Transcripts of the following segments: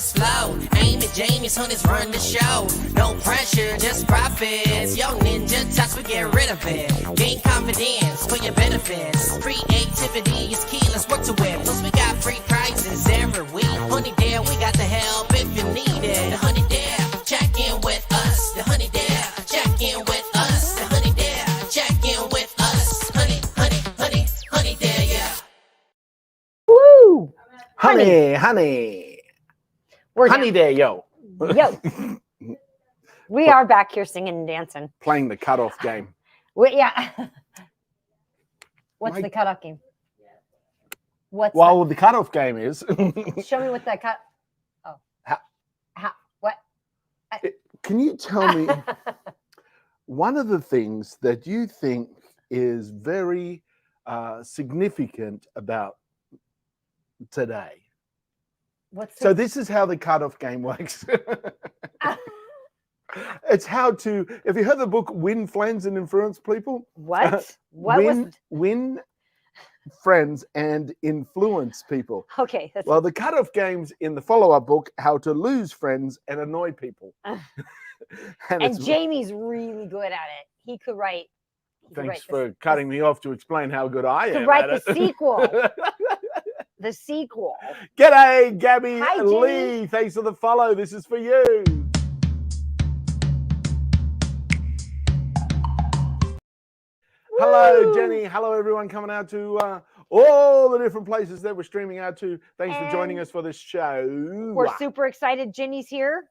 just flow. Aim at Jamie's hunters run the show. No pressure, just profits. Yo, ninja touch, we get rid of it. Gain confidence for your benefits. Creativity is key, let's work to it. Plus we got free prizes every week. Honey Dare, we got the help if you need it. The Honey Dare, check in with us. The Honey Dare, check in with us. The Honey Dare, check in with us. Honey Dare, yeah. Woo! Honey. We're Honey down. Dare, yo. Yo. We are back here singing and dancing. Playing the cutoff game. Yeah. What's My- the cutoff game? What's Well, the cutoff game is. that? Show me what that cut. Oh. What? Can you tell me one of the things that you think is very significant about today? What's So this is how the cutoff game works. It's how to, if you heard the book Win Friends and Influence People, what? What was? win friends and influence people. Okay. That's, Well, the cutoff game's in the follow-up book, How to Lose Friends and Annoy People. and it's- Jamie's really good at it. He could write. Thanks for cutting me off to explain how good I To am. write at the it. sequel. The sequel. G'day, Gabby Hi, Lee. Jenny. Thanks for the follow. This is for you. Hello, Woo! Jenny. Hello, everyone coming out to all the different places that we're streaming out to. Thanks for joining And us for this show. We're super excited. Jenny's here.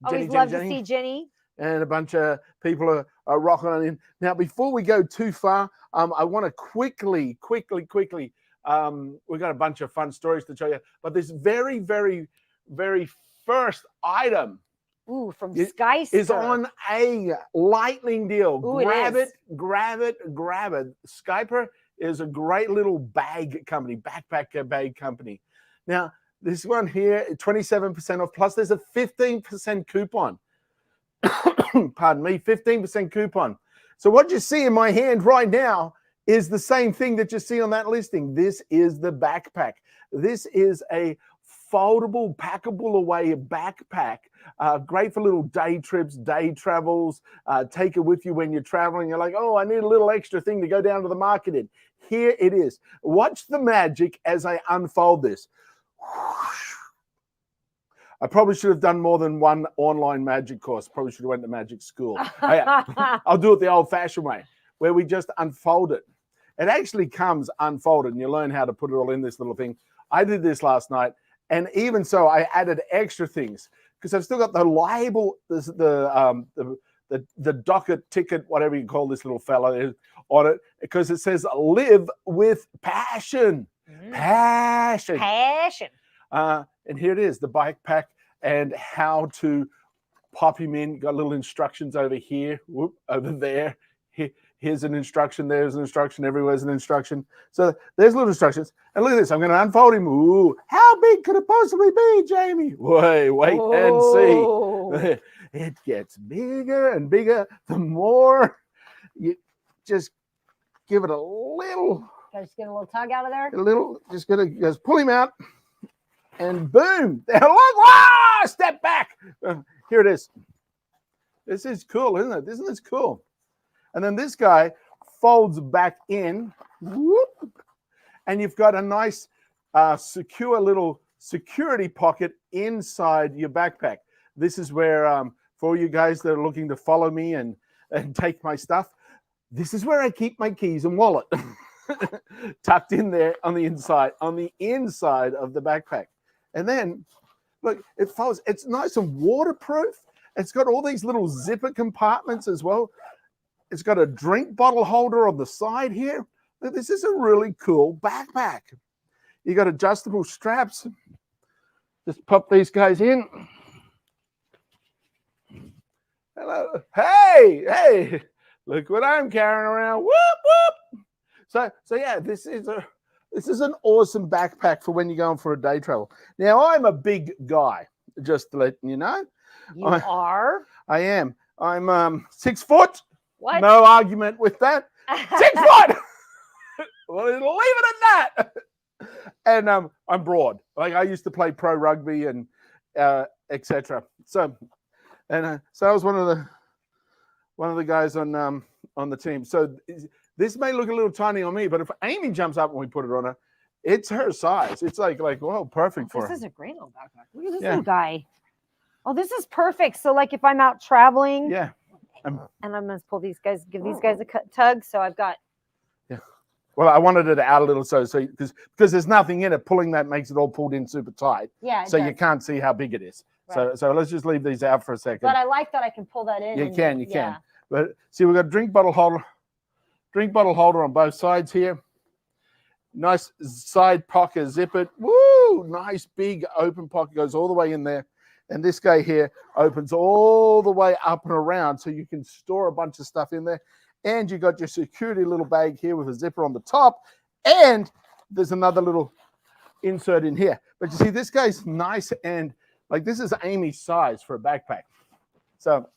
Always Jenny, love Jenny, to see Jenny. and a bunch of people are rocking on in. Now, before we go too far, I want to quickly, we've got a bunch of fun stories to show you, but this very, very, very first item Ooh, from It Sky is on a lightning deal. Ooh, it grab is. grab it. Skyper is a great little bag company, backpack bag company. Now, this one here, 27% off, plus there's a 15% coupon. Pardon me, 15% coupon. So what you see in my hand right now is the same thing that you see on that listing. This is the backpack. This is a foldable, packable away backpack. Great for little day trips, day travels. Take it with you when you're traveling. You're like, oh, I need a little extra thing to go down to the market in. Here it is. Watch the magic as I unfold this. I probably should have done more than one online magic course. Probably should have went to magic school. I'll do it the old-fashioned way, where we just unfold it. It actually comes unfolded, and you learn how to put it all in this little thing. I did this last night, and even so, I added extra things because I've still got the label, the docket ticket, whatever you call this little fella, on it, because it says "Live with Passion." Passion. And here it is, the backpack and how to pop him in. Got little instructions over here, over there. Here's an instruction, there's an instruction, everywhere's an instruction. So there's little instructions. And look at this, I'm going to unfold him. Ooh, how big could it possibly be, Jamie? Wait and see. It gets bigger and bigger the more you just give it a little. Just get a little tug out of there. Just pull him out. And boom, there, look, wow, step back. Here it is. This is cool, isn't it? Isn't this cool? And then this guy folds back in, whoop, and you've got a nice, secure little security pocket inside your backpack. This is where, for you guys that are looking to follow me and take my stuff, this is where I keep my keys and wallet, tucked in there on the inside of the backpack. And then, look, it folds. It's nice and waterproof. It's got all these little zipper compartments as well. It's got a drink bottle holder on the side here. This is a really cool backpack. You got adjustable straps. Just pop these guys in. Hello. Hey, look what I'm carrying around. Whoop. So yeah, this is an awesome backpack for when you're going for a day travel. Now, I'm a big guy, just letting you know. You are? I am. I'm 6 foot. What? No argument with that. 6 foot. Well, leave it at that. And I'm broad. Like I used to play pro rugby, and etc. So, so I was one of the guys on the team. So this may look a little tiny on me, but if Amy jumps up and we put it on her, it's her size. It's like well, perfect for her. This is a great little backpack. Look at this Yeah. little guy. Oh, this is perfect. So like if I'm out traveling, Yeah. and I'm gonna pull these guys, give these guys a tug. So I've got. Well, I wanted it out a little so because there's nothing in it. Pulling that makes it all pulled in super tight. Yeah. So you can't see how big it is. Right. So let's just leave these out for a second. But I like that I can pull that in. You can. Yeah. But see, we've got a drink bottle holder on both sides here. Nice side pocket, zip it. Woo! Nice big open pocket goes all the way in there. And this guy here opens all the way up and around so you can store a bunch of stuff in there. And you got your security little bag here with a zipper on the top. And there's another little insert in here. But you see, this guy's nice and like this is Amy's size for a backpack. So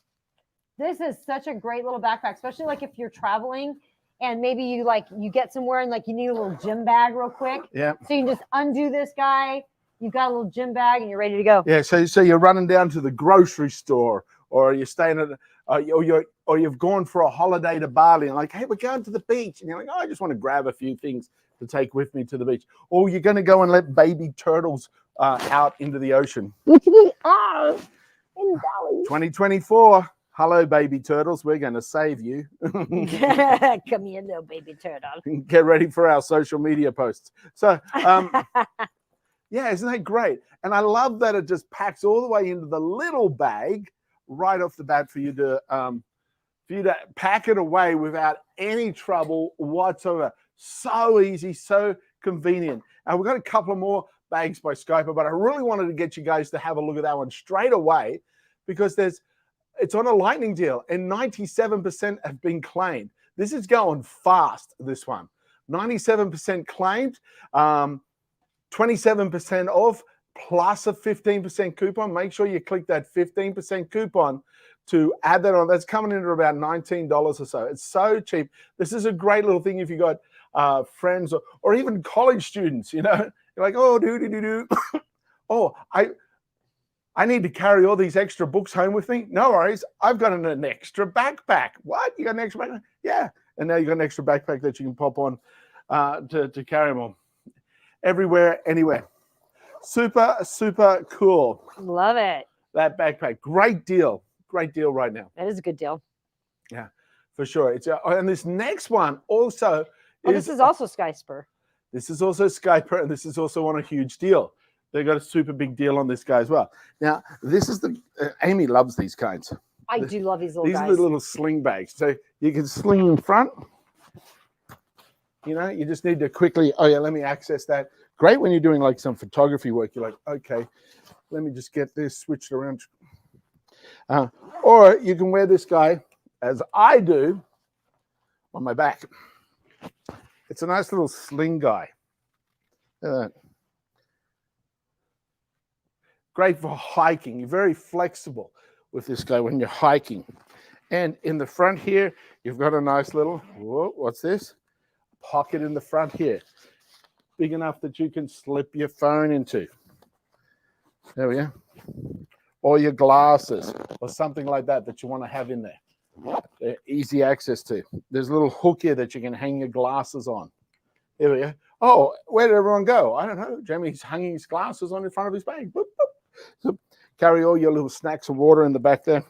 this is such a great little backpack, especially like if you're traveling and maybe you get somewhere and like you need a little gym bag real quick. yeah. So you can just undo this guy. You've got a little gym bag and you're ready to go. Yeah, so you're running down to the grocery store, or you're staying at, or you've gone for a holiday to Bali, and like, hey, we're going to the beach, and you're like, oh, I just want to grab a few things to take with me to the beach, or you're going to go and let baby turtles out into the ocean. Look at me, in Bali. 2024, hello, baby turtles, we're going to save you. Come here, little baby turtle. Get ready for our social media posts. So. Yeah, isn't that great? And I love that it just packs all the way into the little bag right off the bat for you to pack it away without any trouble whatsoever. So easy, so convenient. And we've got a couple of more bags by Skyper, but I really wanted to get you guys to have a look at that one straight away because it's on a lightning deal and 97% have been claimed. This is going fast, this one. 97% claimed. 27% off plus a 15% coupon. Make sure you click that 15% coupon to add that on. That's coming into about $19 or so. It's so cheap. This is a great little thing if you got friends or even college students, you know. You're like, oh, oh, I need to carry all these extra books home with me. No worries. I've got an extra backpack. What? You got an extra backpack? Yeah. And now you got an extra backpack that you can pop on to carry them on. Everywhere, anywhere. Super, super cool. Love it. That backpack. Great deal. Great deal right now. That is a good deal. Yeah, for sure. And this next one also this is also Skyper. This is also Skyper, and this is also on a huge deal. They got a super big deal on this guy as well. Now, this is Amy loves these kinds. I do love these little guys. These are the little sling bags. So you can sling in front. You know, you just need to quickly, oh yeah, let me access that. Great when you're doing like some photography work. You're like, okay, let me just get this switched around. Or you can wear this guy, as I do, on my back. It's a nice little sling guy. Look at that. Great for hiking. You're very flexible with this guy when you're hiking. And in the front here, you've got a nice little, whoa, what's this? Pocket in the front here, big enough that you can slip your phone into. There we go. Or your glasses or something like that you want to have in there. They're easy access to. There's a little hook here that you can hang your glasses on. There we go. Oh, where did everyone go? I don't know. Jamie's hanging his glasses on in front of his bag. Boop, boop. So carry all your little snacks and water in the back there.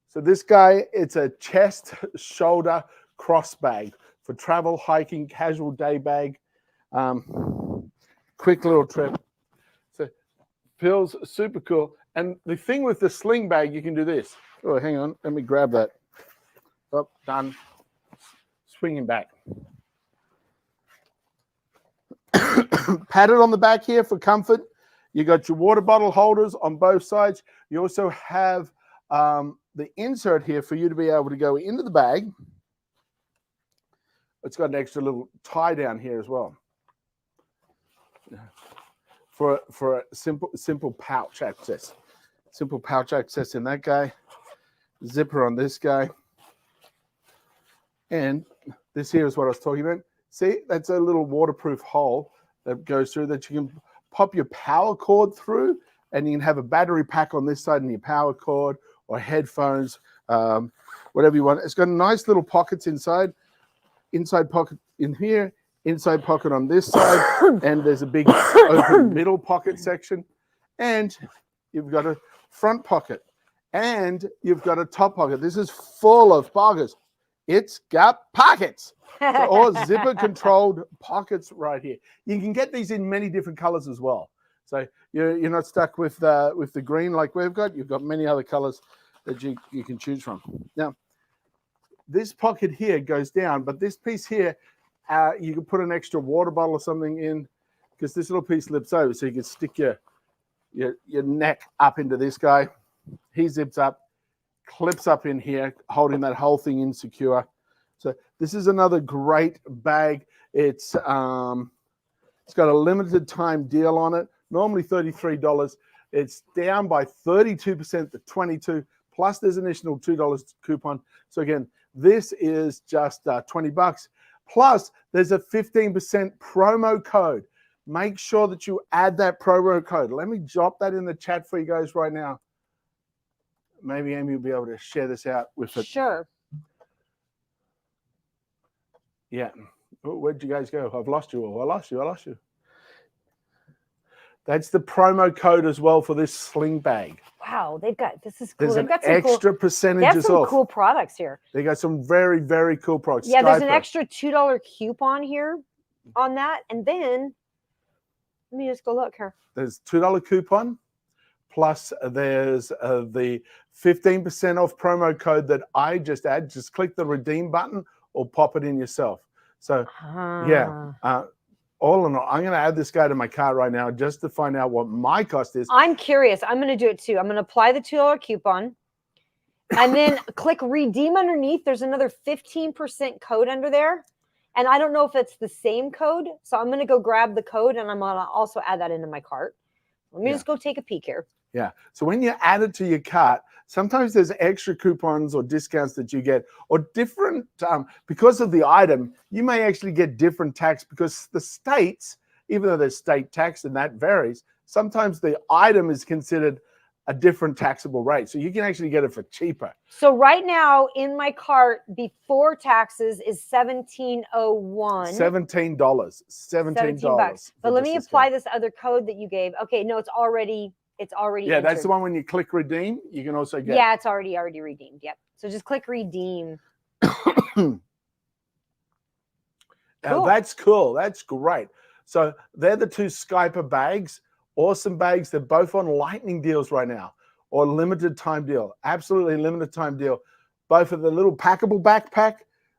So this guy, it's a chest, shoulder, cross bag for travel, hiking, casual day bag, quick little trip. So feels super cool. And the thing with the sling bag, you can do this. Oh, hang on, let me grab that. Oh, done. Swinging back. Padded on the back here for comfort. You got your water bottle holders on both sides. You also have the insert here for you to be able to go into the bag. It's got an extra little tie down here as well for a simple pouch access. Simple pouch access in that guy. Zipper on this guy. And this here is what I was talking about. See, that's a little waterproof hole that goes through that you can pop your power cord through, and you can have a battery pack on this side and your power cord or headphones, whatever you want. It's got nice little pockets inside pocket in here, inside pocket on this side, and there's a big open middle pocket section, and you've got a front pocket, and you've got a top pocket. This is full of pockets. It's got pockets. So, or zipper controlled pockets right here. You can get these in many different colors as well. So you're not stuck with the green like we've got. You've got many other colors that you can choose from. Now, this pocket here goes down, but this piece here, you can put an extra water bottle or something in, because this little piece flips over, so you can stick your neck up into this guy. He zips up, clips up in here, holding that whole thing insecure. So this is another great bag. It's got a limited time deal on it. Normally $33. It's down by 32% to $22. Plus there's an additional $2 coupon. So again, this is just $20. Plus there's a 15% promo code. Make sure that you add that promo code. Let me drop that in the chat for you guys right now. Maybe Amy will be able to share this out with it. Sure. Yeah. Oh, where'd you guys go? I've lost you all. I lost you. That's the promo code as well for this sling bag. Wow, this is cool. There's They've an got some extra cool, percentage they have some off. cool products here. They got some very, very cool products. Yeah, there's an Skyper. extra $2 coupon here on that. And then, let me just go look here. There's $2 coupon. Plus there's the 15% off promo code that I just add. Just click the redeem button or pop it in yourself. So yeah, all in all, I'm going to add this guy to my cart right now just to find out what my cost is. I'm curious. I'm going to do it too. I'm going to apply the $2 coupon and then click redeem underneath. There's another 15% code under there. And I don't know if it's the same code. So I'm going to go grab the code and I'm going to also add that into my cart. Let me just go take a peek here. Yeah. So when you add it to your cart, sometimes there's extra coupons or discounts that you get, or different, because of the item, you may actually get different tax because the states, even though there's state tax and that varies, sometimes the item is considered a different taxable rate. So you can actually get it for cheaper. So right now in my cart before taxes is $17.01. $17. $17. But let me apply this other code that you gave. Okay, no, it's already yeah, entered. that's the one when you click redeem, you can also get. Yeah, it's already redeemed. Yep. So just click redeem. Now Cool. that's cool. That's great. So they're the two Skyper bags. Awesome bags. They're both on lightning deals right now, or limited time deal. Absolutely limited time deal. Both of the little packable backpack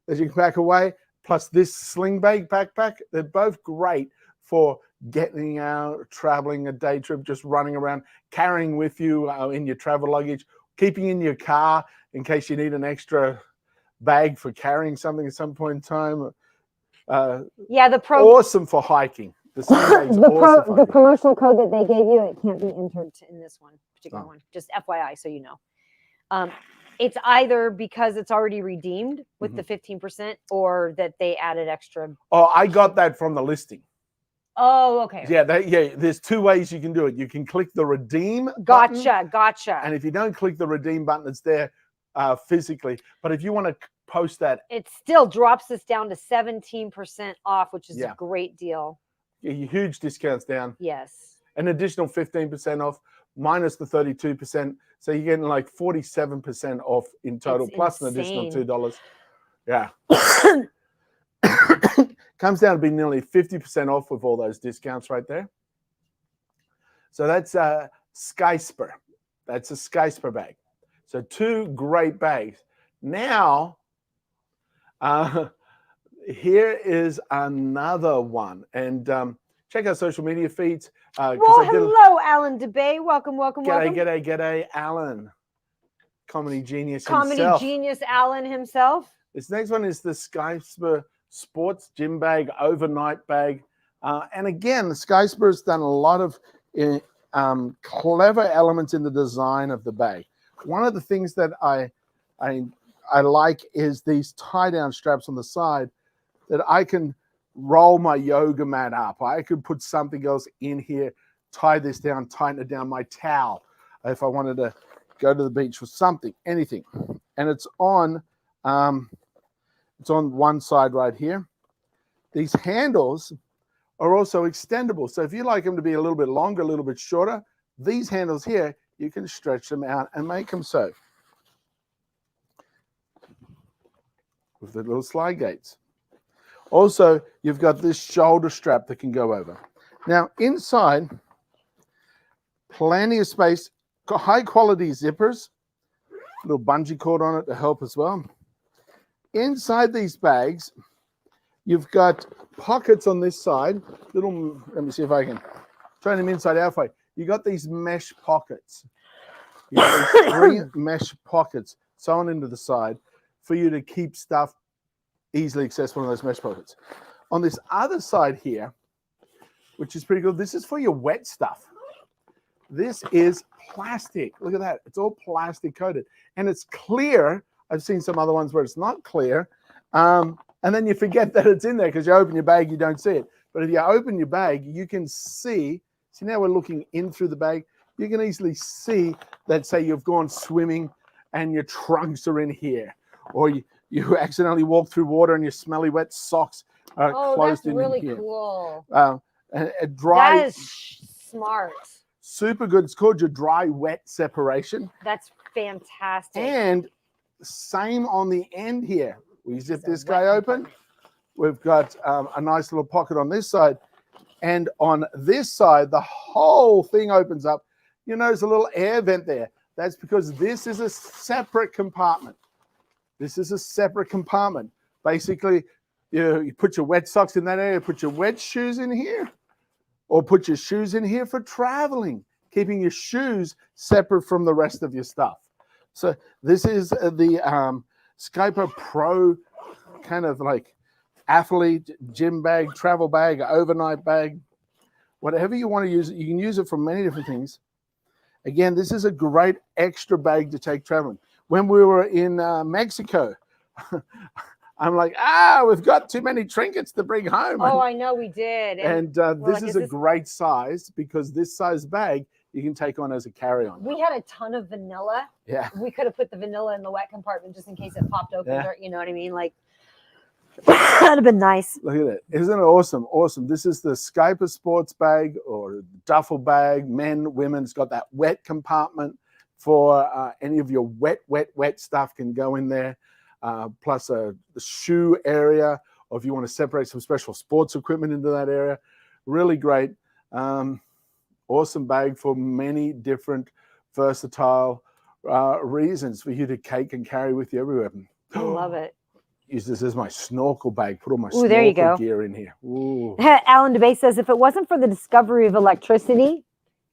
that you can pack away, plus this sling bag backpack. They're both great for getting out, traveling, a day trip, just running around, carrying with you in your travel luggage, keeping in your car in case you need an extra bag for carrying something at some point in time. Yeah, awesome for hiking. The promotional code that they gave you, it can't be entered in this one particular one. Just FYI, so you know. It's either because it's already redeemed with the 15%, or that they added extra. Oh, I got that from the listing. Oh, okay. Yeah, there's two ways you can do it. You can click the redeem Gotcha. button, and if you don't click the redeem button, it's there physically. But if you want to post that, it still drops this down to 17% off, which is a great deal. Huge discounts down. Yes. An additional 15% off minus the 32%. So you're getting like 47% off in total, plus an additional $2. Yeah. Comes down to be nearly 50% off with all those discounts right there. So that's a Skysper. That's a Skysper bag. So two great bags. Now, here is another one. And check our social media feeds. Well, hello, Alan DeBay. Welcome. G'day, Alan. Comedy genius himself. Comedy genius Alan himself. This next one is the Skysper sports gym bag, overnight bag. And again, the Skysper has done a lot of clever elements in the design of the bag. One of the things that I like is these tie-down straps on the side that I can roll my yoga mat up. I could put something else in here tie this down, tighten it down, my towel, if I wanted to go to the beach for something, anything. And it's on one side right here. These handles are also extendable. So if you like them to be a little bit longer, a little bit shorter, these handles here, you can stretch them out and make them so. With the little slide gates. Also, you've got this shoulder strap that can go over. Now, inside, plenty of space, high quality zippers, little bungee cord on it to help as well. Inside these bags, you've got pockets on this side. Let me see if I can turn them inside out for you. You got these mesh pockets. You got these 3 mesh pockets sewn into the side for you to keep stuff easily accessible in those mesh pockets. On this other side here, which is pretty cool, this is for your wet stuff. This is plastic. Look at that. It's all plastic coated. And it's clear. I've seen some other ones where it's not clear. And then you forget that it's in there because you open your bag, you don't see it. But if you open your bag, you can see. See, now we're looking in through the bag. You can easily see that, say, you've gone swimming and your trunks are in here. Or you accidentally walk through water and your smelly wet socks are closed in here. Oh, that's really cool. A dry. That is smart. Super good. It's called your dry-wet separation. That's fantastic. And same on the end here. We zip this guy open. We've got a nice little pocket on this side. And on this side, the whole thing opens up. You notice a little air vent there. That's because this is a separate compartment. This is a separate compartment. Basically, you put your wet socks in that area, put your wet shoes in here, or put your shoes in here for traveling, keeping your shoes separate from the rest of your stuff. So this is the Skyper Pro kind of like athlete, gym bag, travel bag, overnight bag, whatever you want to use it. You can use it for many different things. Again, this is a great extra bag to take traveling. When we were in Mexico, I'm like, we've got too many trinkets to bring home. Oh, I know we did. And this is a great size because this size bag you can take on as a carry-on. We had a ton of vanilla. Yeah. We could have put the vanilla in the wet compartment just in case it popped open. Yeah. Or, you know what I mean? Like, that'd have been nice. Look at it. Isn't it awesome? Awesome. This is the Skyper sports bag or duffel bag. Men, women. It's got that wet compartment for any of your wet stuff can go in there. Plus the shoe area, or if you want to separate some special sports equipment into that area. Really great. Awesome bag for many different versatile reasons for you to take and carry with you everywhere. I love it. Use this as my snorkel bag. Put all my there you go. Gear in here. Ooh. Alan DeBay says, if it wasn't for the discovery of electricity,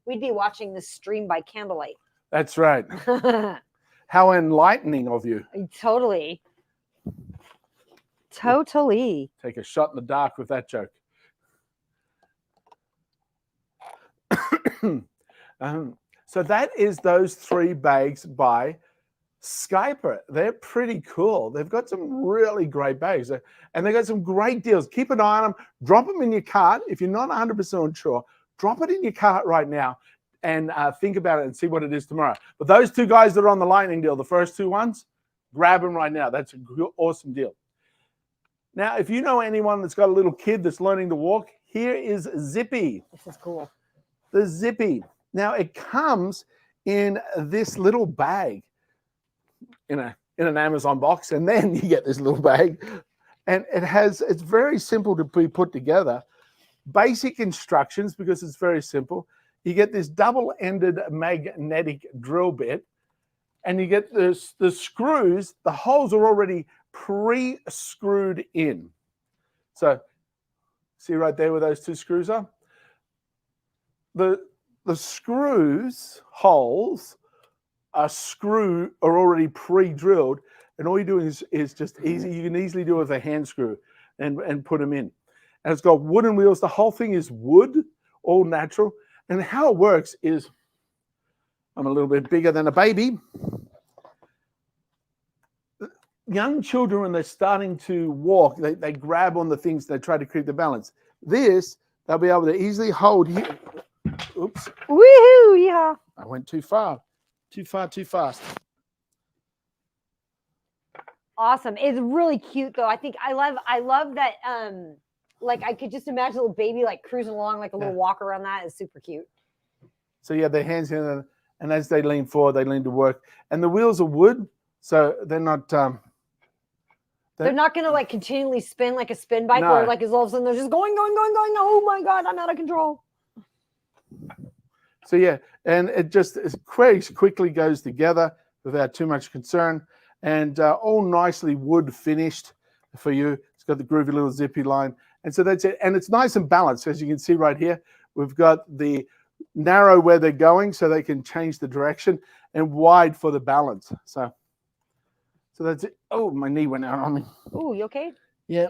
we'd be watching this stream by candlelight. That's right. How enlightening of you. Totally. Totally. Take a shot in the dark with that joke. So that is those 3 bags by Skyper. They're pretty cool. They've got some really great bags. And they've got some great deals. Keep an eye on them. Drop them in your cart. If you're not 100% sure, drop it in your cart right now and think about it and see what it is tomorrow. But those 2 guys that are on the lightning deal, the first 2 ones, grab them right now. That's an awesome deal. Now, if you know anyone that's got a little kid that's learning to walk, here is Zippy. This is cool. The Zippy. Now, it comes in this little bag in an Amazon box, and then you get this little bag. And it's very simple to be put together. Basic instructions, because it's very simple. You get this double-ended magnetic drill bit, and you get the screws. The holes are already pre-screwed in. So, see right there where those 2 screws are? The screws holes are already pre-drilled, and all you do is just easy. You can easily do it with a hand screw and put them in. And it's got wooden wheels. The whole thing is wood, all natural. And how it works is, I'm a little bit bigger than a baby. Young children, when they're starting to walk, they grab on the things, they try to keep the balance. This, they'll be able to easily hold here. Oops, Woohoo! Yeah. I went too far. Too fast. Awesome. It's really cute though. I think I love that like I could just imagine a little baby like cruising along like a little walk around. That is super cute. So yeah, their hands in, and as they lean forward, they lean to work. And the wheels are wood, so they're not. They're not gonna like continually spin like a spin bike, No. where like as all of a sudden they're just going. Oh my god, I'm out of control. So yeah, and it just quickly goes together without too much concern, and all nicely wood finished for you. It's got the groovy little zippy line, and so that's it. And it's nice and balanced, as you can see right here. We've got the narrow where they're going, so they can change the direction, and wide for the balance. So that's it. Oh, my knee went out on me. Oh, you okay? Yeah.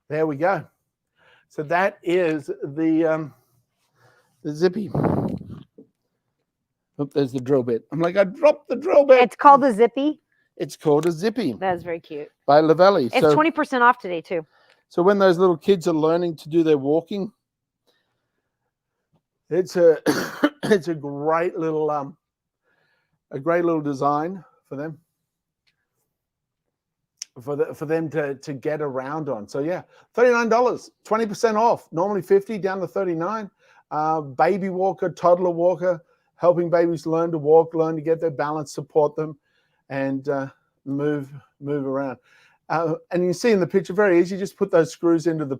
There we go. So that is the zippy. Oh, there's the drill bit. I'm like, I dropped the drill bit. It's called a zippy. It's called a zippy That is very cute. by Lavelli. It's 20% off today too. So when those little kids are learning to do their walking, it's a it's a great little design for them. For them to get around on. So yeah, $39, 20% off. Normally $50, down to $39. Baby walker, toddler walker, helping babies learn to walk, learn to get their balance, support them, and move around. And you see in the picture, very easy. Just put those screws into the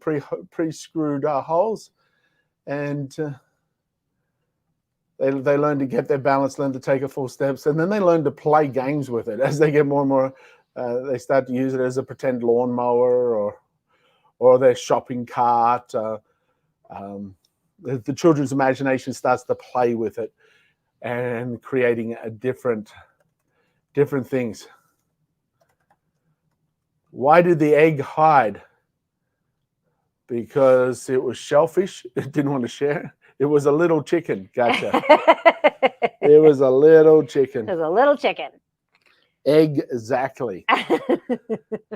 pre-screwed holes, and they learn to get their balance, learn to take a full steps, and then they learn to play games with it as they get more and more. They start to use it as a pretend lawnmower or their shopping cart. The children's imagination starts to play with it and creating different things. Why did the egg hide? Because it was shellfish. It didn't want to share. It was a little chicken. Gotcha. It was a little chicken. There's a little chicken. Exactly.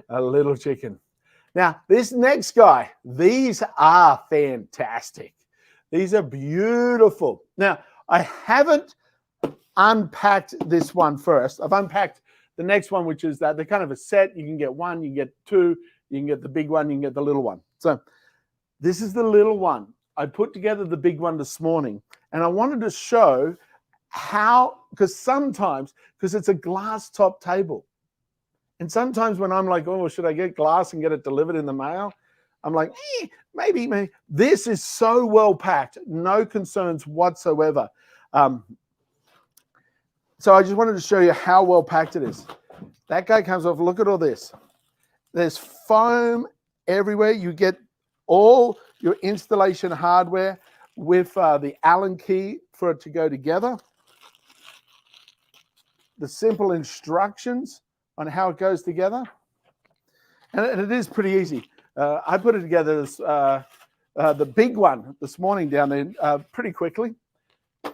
A little chicken. Now, this next guy, these are fantastic. These are beautiful. Now, I haven't unpacked this one first. I've unpacked the next one, which is that they're kind of a set. You can get one, you can get two, you can get the big one, you can get the little one. So this is the little one. I put together the big one this morning, and I wanted to show how, because it's a glass top table, and sometimes when I'm like, oh, should I get glass and get it delivered in the mail, I'm like, maybe this is so well packed, no concerns whatsoever. So I just wanted to show you how well packed it is. That guy comes off. Look at all this. There's foam everywhere. You get all your installation hardware with the Allen key for it to go together. The simple instructions on how it goes together. And it is pretty easy. I put it together as the big one this morning down there pretty quickly.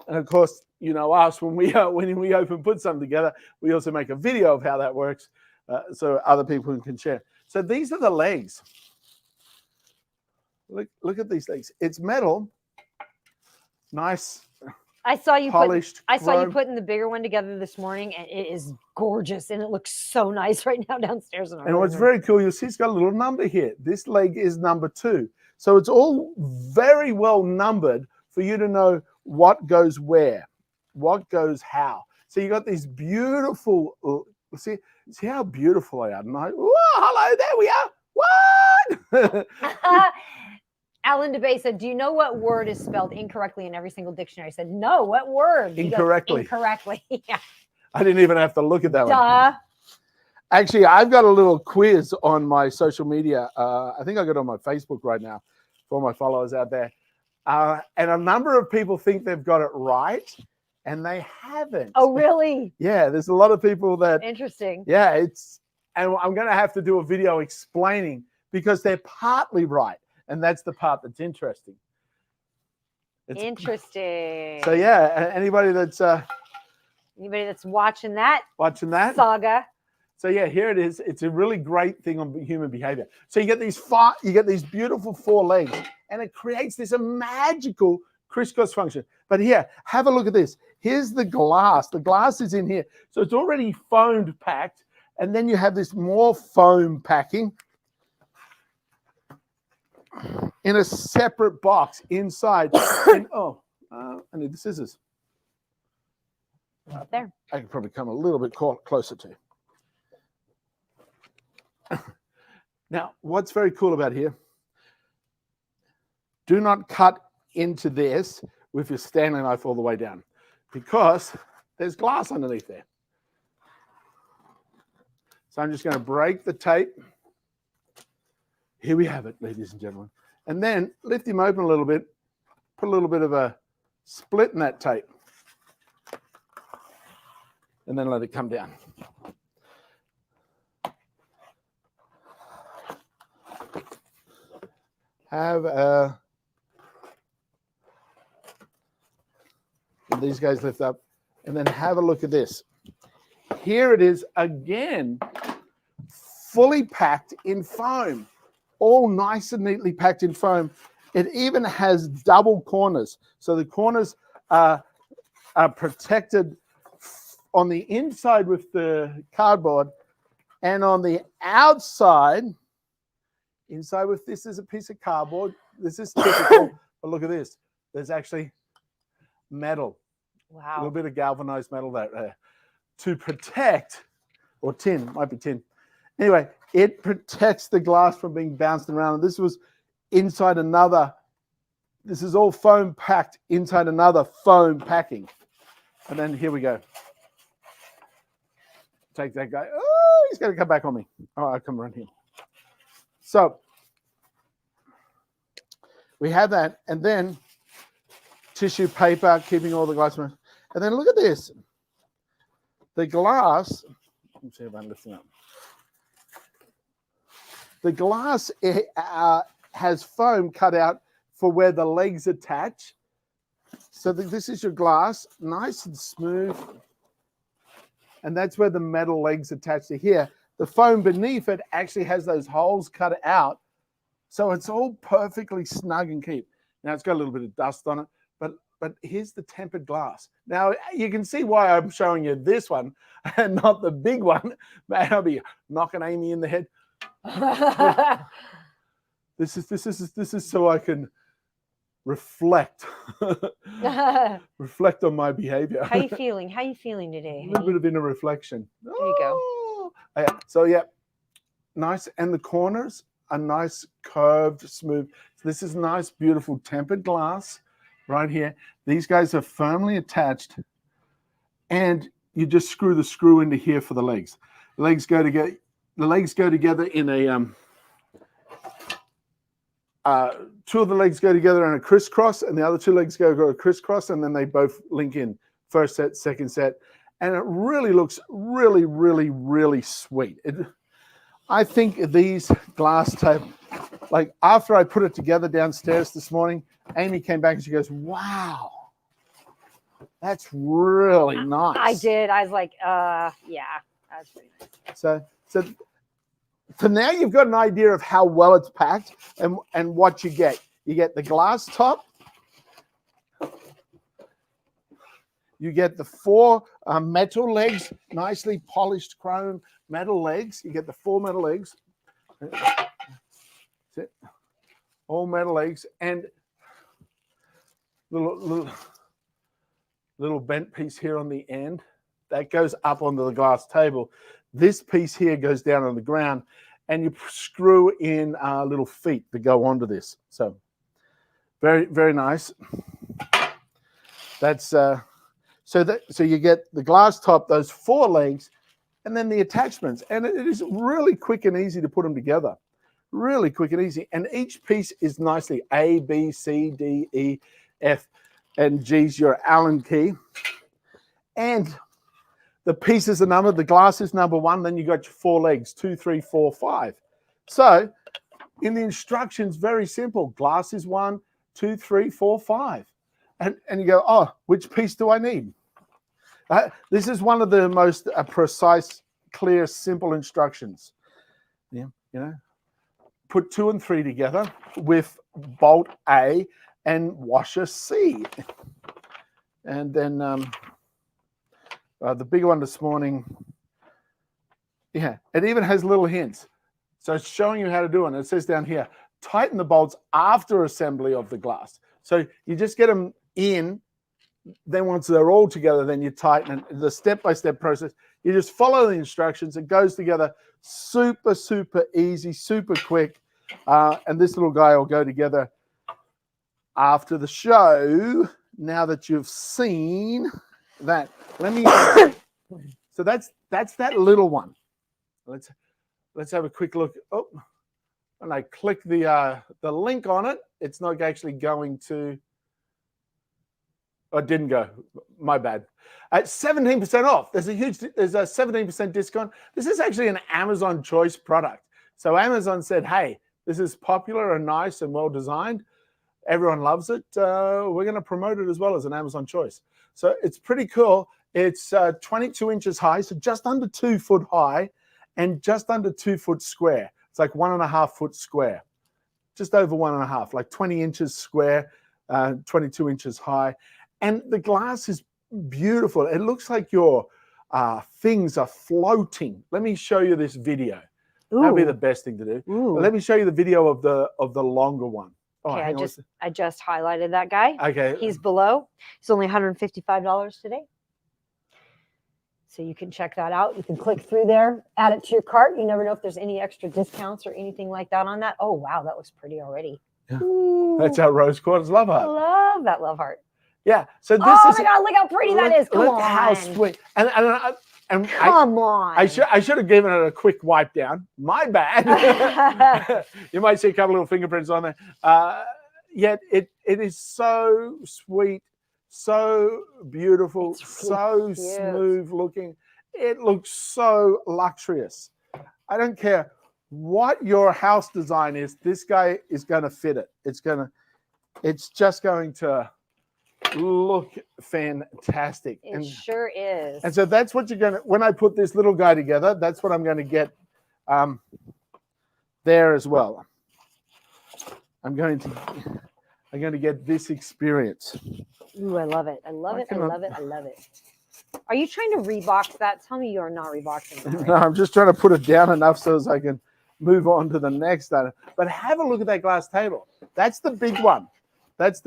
And of course, you know us, when we put something together, we also make a video of how that works so other people can share. So these are the legs. Look at these legs. It's metal, nice. I saw you polished. I saw you putting the bigger one together this morning, and it is gorgeous, and it looks so nice right now downstairs in our And what's room. very cool, you'll see it's got a little number here. This leg is number 2. So it's all very well numbered for you to know what goes where, what goes how. So you got these beautiful, see how beautiful they are. Nice. Whoa, hello, there we are. What? Alan DeBay said, do you know what word is spelled incorrectly in every single dictionary? I said, no, what word? He goes, Incorrectly. Incorrectly. Yeah. I didn't even have to look at that one. Duh. Actually, I've got a little quiz on my social media. I think I got it on my Facebook right now for my followers out there. And a number of people think they've got it right, and they haven't. Oh, really? Yeah, there's a lot of people that, Interesting. yeah, and I'm going to have to do a video explaining because they're partly right. And that's the part that's interesting. Interesting. So yeah, anybody that's watching that watching that, saga. So yeah, here it is. It's a really great thing on human behavior. So you get these beautiful 4 legs, and it creates this magical crisscross function. But here, have a look at this. Here's the glass. The glass is in here. So it's already foamed packed, and then you have this more foam packing in a separate box inside. And, I need the scissors. Right there. I could probably come a little bit closer to you. Now, what's very cool about here, do not cut into this with your Stanley knife all the way down, because there's glass underneath there. So I'm just going to break the tape. Here we have it, ladies and gentlemen. And then lift him open a little bit, put a little bit of a split in that tape, and then let it come down. These guys lift up, and then have a look at this. Here it is again, fully packed in foam, all nice and neatly packed in foam. It even has double corners, so the corners are protected on the inside with the cardboard, and on the outside, inside with this is a piece of cardboard. This is typical, but look at this. There's actually metal. Wow. A little bit of galvanized metal there to protect, or tin, might be tin. Anyway, it protects the glass from being bounced around. And this was inside another, this is all foam packed inside another foam packing. And then here we go. Take that guy. Oh, he's going to come back on me. Oh, I'll come around here. So we have that, and then tissue paper, keeping all the glass. And then look at this. The glass, let me see if I'm lifting up. The glass has foam cut out for where the legs attach. So this is your glass, nice and smooth. And that's where the metal legs attach to here. The foam beneath it actually has those holes cut out. So it's all perfectly snug and keep. Now it's got a little bit of dust on it, but here's the tempered glass. Now you can see why I'm showing you this one and not the big one. Man, I'll be knocking Amy in the head. This is so I can reflect on my behavior. How you feeling? How you feeling today? A little bit of inner reflection. There you go. Yeah. So yeah, nice, and the corners are nice, curved, smooth. So this is nice, beautiful tempered glass right here. These guys are firmly attached, and you just screw the screw into here for the legs. The legs go together. The legs go together in a two of the legs go together in a crisscross, and the other two legs go a crisscross, and then they both link in. First set, second set, and it really looks really, really, really sweet. I think these glass tape, like after I put it together downstairs this morning, Amy came back and she goes, "Wow, that's really nice." I did. I was like, yeah, that's pretty nice. So now you've got an idea of how well it's packed and what you get. You get the glass top. You get the 4 metal legs, nicely polished chrome metal legs. You get the 4 metal legs. That's it. All metal legs, and little bent piece here on the end that goes up onto the glass table. This piece here goes down on the ground, and you screw in little feet that go onto this. So very, very nice. That's so you get the glass top, those 4 legs, and then the attachments. And it is really quick and easy to put them together. Really quick and easy. And each piece is nicely A, B, C, D, E, F, and G's your Allen key. And the pieces are numbered. The glass is number 1. Then you got your 4 legs, 2, 3, 4, 5. So in the instructions, very simple. Glass is 1, 2, 3, 4, 5. And you go, oh, which piece do I need? This is one of the most precise clear, simple instructions. Yeah, put 2 and 3 together with bolt A and washer C. And then the bigger one this morning, it even has little hints. So it's showing you how to do it. And it says down here, tighten the bolts after assembly of the glass. So you just get them in, then once they're all together, then you tighten it. The step-by-step process. You just follow the instructions. It goes together super, super easy, super quick. And this little guy will go together after the show. Now that you've seen that, so that's that little one. Let's have a quick look. Oh, when I click the link on it, it's not actually going to. Oh, it didn't go. My bad. At 17% off. There's a 17% discount. This is actually an Amazon Choice product. So Amazon said, hey, this is popular and nice and well designed. Everyone loves it. We're going to promote it as well as an Amazon Choice. So it's pretty cool. It's 22 inches high, so just under 2 foot high and just under 2 foot square. It's like 1.5 foot square, just over 1.5, like 20 inches square, 22 inches high. And the glass is beautiful. It looks like your things are floating. Let me show you this video. Ooh. That'd be the best thing to do. Let me show you the video of the longer one. Oh, okay, I just highlighted that guy. Okay. He's below. It's only $155 today. So you can check that out. You can click through there, add it to your cart. You never know if there's any extra discounts or anything like that on that. Oh, wow, that looks pretty already. Yeah. That's our rose quartz love heart. I love that love heart. Yeah. So this oh is. my God! Look how pretty that is. Come on. How sweet. And come on. I should have given it a quick wipe down. My bad. You might see a couple little fingerprints on there. Yet it is so sweet, so beautiful, so smooth looking. It looks so luxurious. I don't care what your house design is. This guy is going to fit it. It's just going to look fantastic. It sure is. And so that's what you're going to, when I put this little guy together, that's what I'm going to get there as well. I'm going to get this experience. Ooh, I love it. I love it. I love it. I love it. Are you trying to rebox that? Tell me you're not reboxing that. Right? No, I'm just trying to put it down enough so as I can move on to the next item. But have a look at that glass table. That's the big one. That's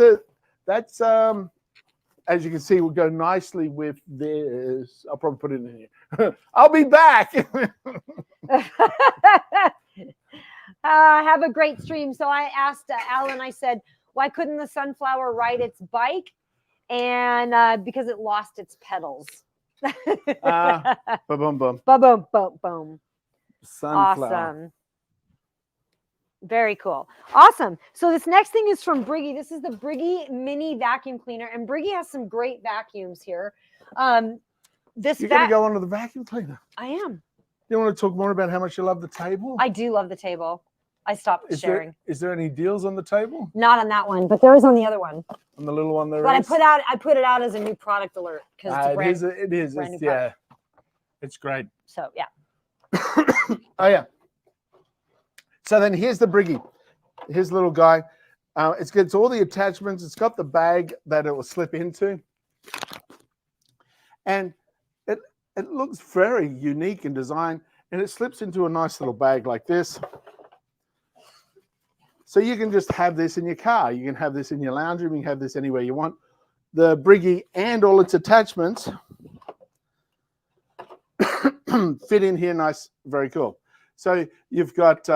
as you can see, will go nicely with this. I'll probably put it in here. I'll be back. Have a great stream. So I asked Alan, I said, why couldn't the sunflower ride its bike? And because it lost its pedals. Boom, boom. Boom, boom, boom. Sunflower. Awesome. Very cool. Awesome. So this next thing is from Briggy. This is the Briggy mini vacuum cleaner. And Briggy has some great vacuums here. You're going to go on to the vacuum cleaner? I am. You want to talk more about how much you love the table? I do love the table. I stopped sharing. Is there any deals on the table? Not on that one, but there is on the other one. On the little one there but is? I put it out as a new product alert because it is. It's great. So yeah. Oh yeah. So then here's the Briggy. Here's the little guy. It's got all the attachments. It's got the bag that it will slip into. And it looks very unique in design. And it slips into a nice little bag like this. So you can just have this in your car. You can have this in your lounge room. You can have this anywhere you want. The Briggy and all its attachments fit in here nice. Very cool. So you've got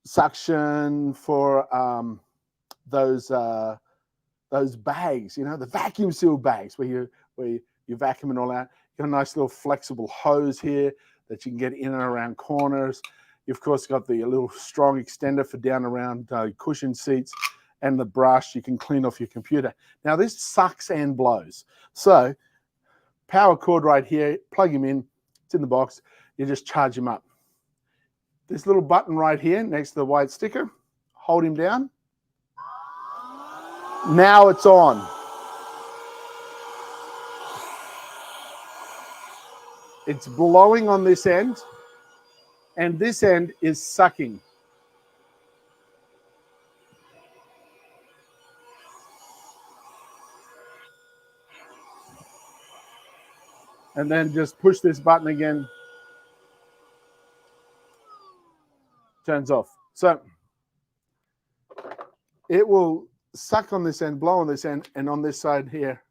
suction for those bags, the vacuum seal bags where you vacuum and all that. You got a nice little flexible hose here that you can get in and around corners. You've, of course, got the little strong extender for down around cushion seats and the brush you can clean off your computer. Now, this sucks and blows. So, power cord right here, plug him in. It's in the box. You just charge him up. This little button right here next to the white sticker, hold him down. Now it's on. it's blowing on this end, and this end is sucking. And then just push this button again. Turns off. So it will suck on this end, blow on this end, and on this side here,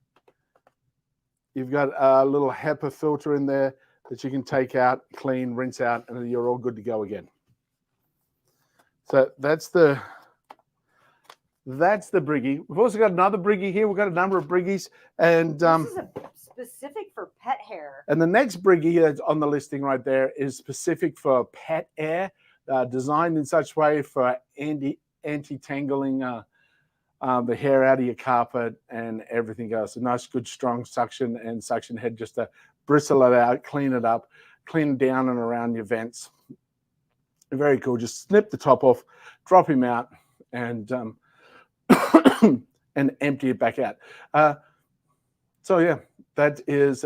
you've got a little HEPA filter in there that you can take out, clean, rinse out, and then you're all good to go again. So that's the Briggy. We've also got another Briggy here. We've got a number of Briggies, and This is a specific for pet hair. and the next Briggy that's on the listing right there is specific for pet hair, designed in such way for anti-tangling the hair out of your carpet and everything else. A nice, good, strong suction and suction head just to bristle it out, clean it up, clean down and around your vents. Very cool. Just snip the top off, drop him out, and and empty it back out. So yeah, that is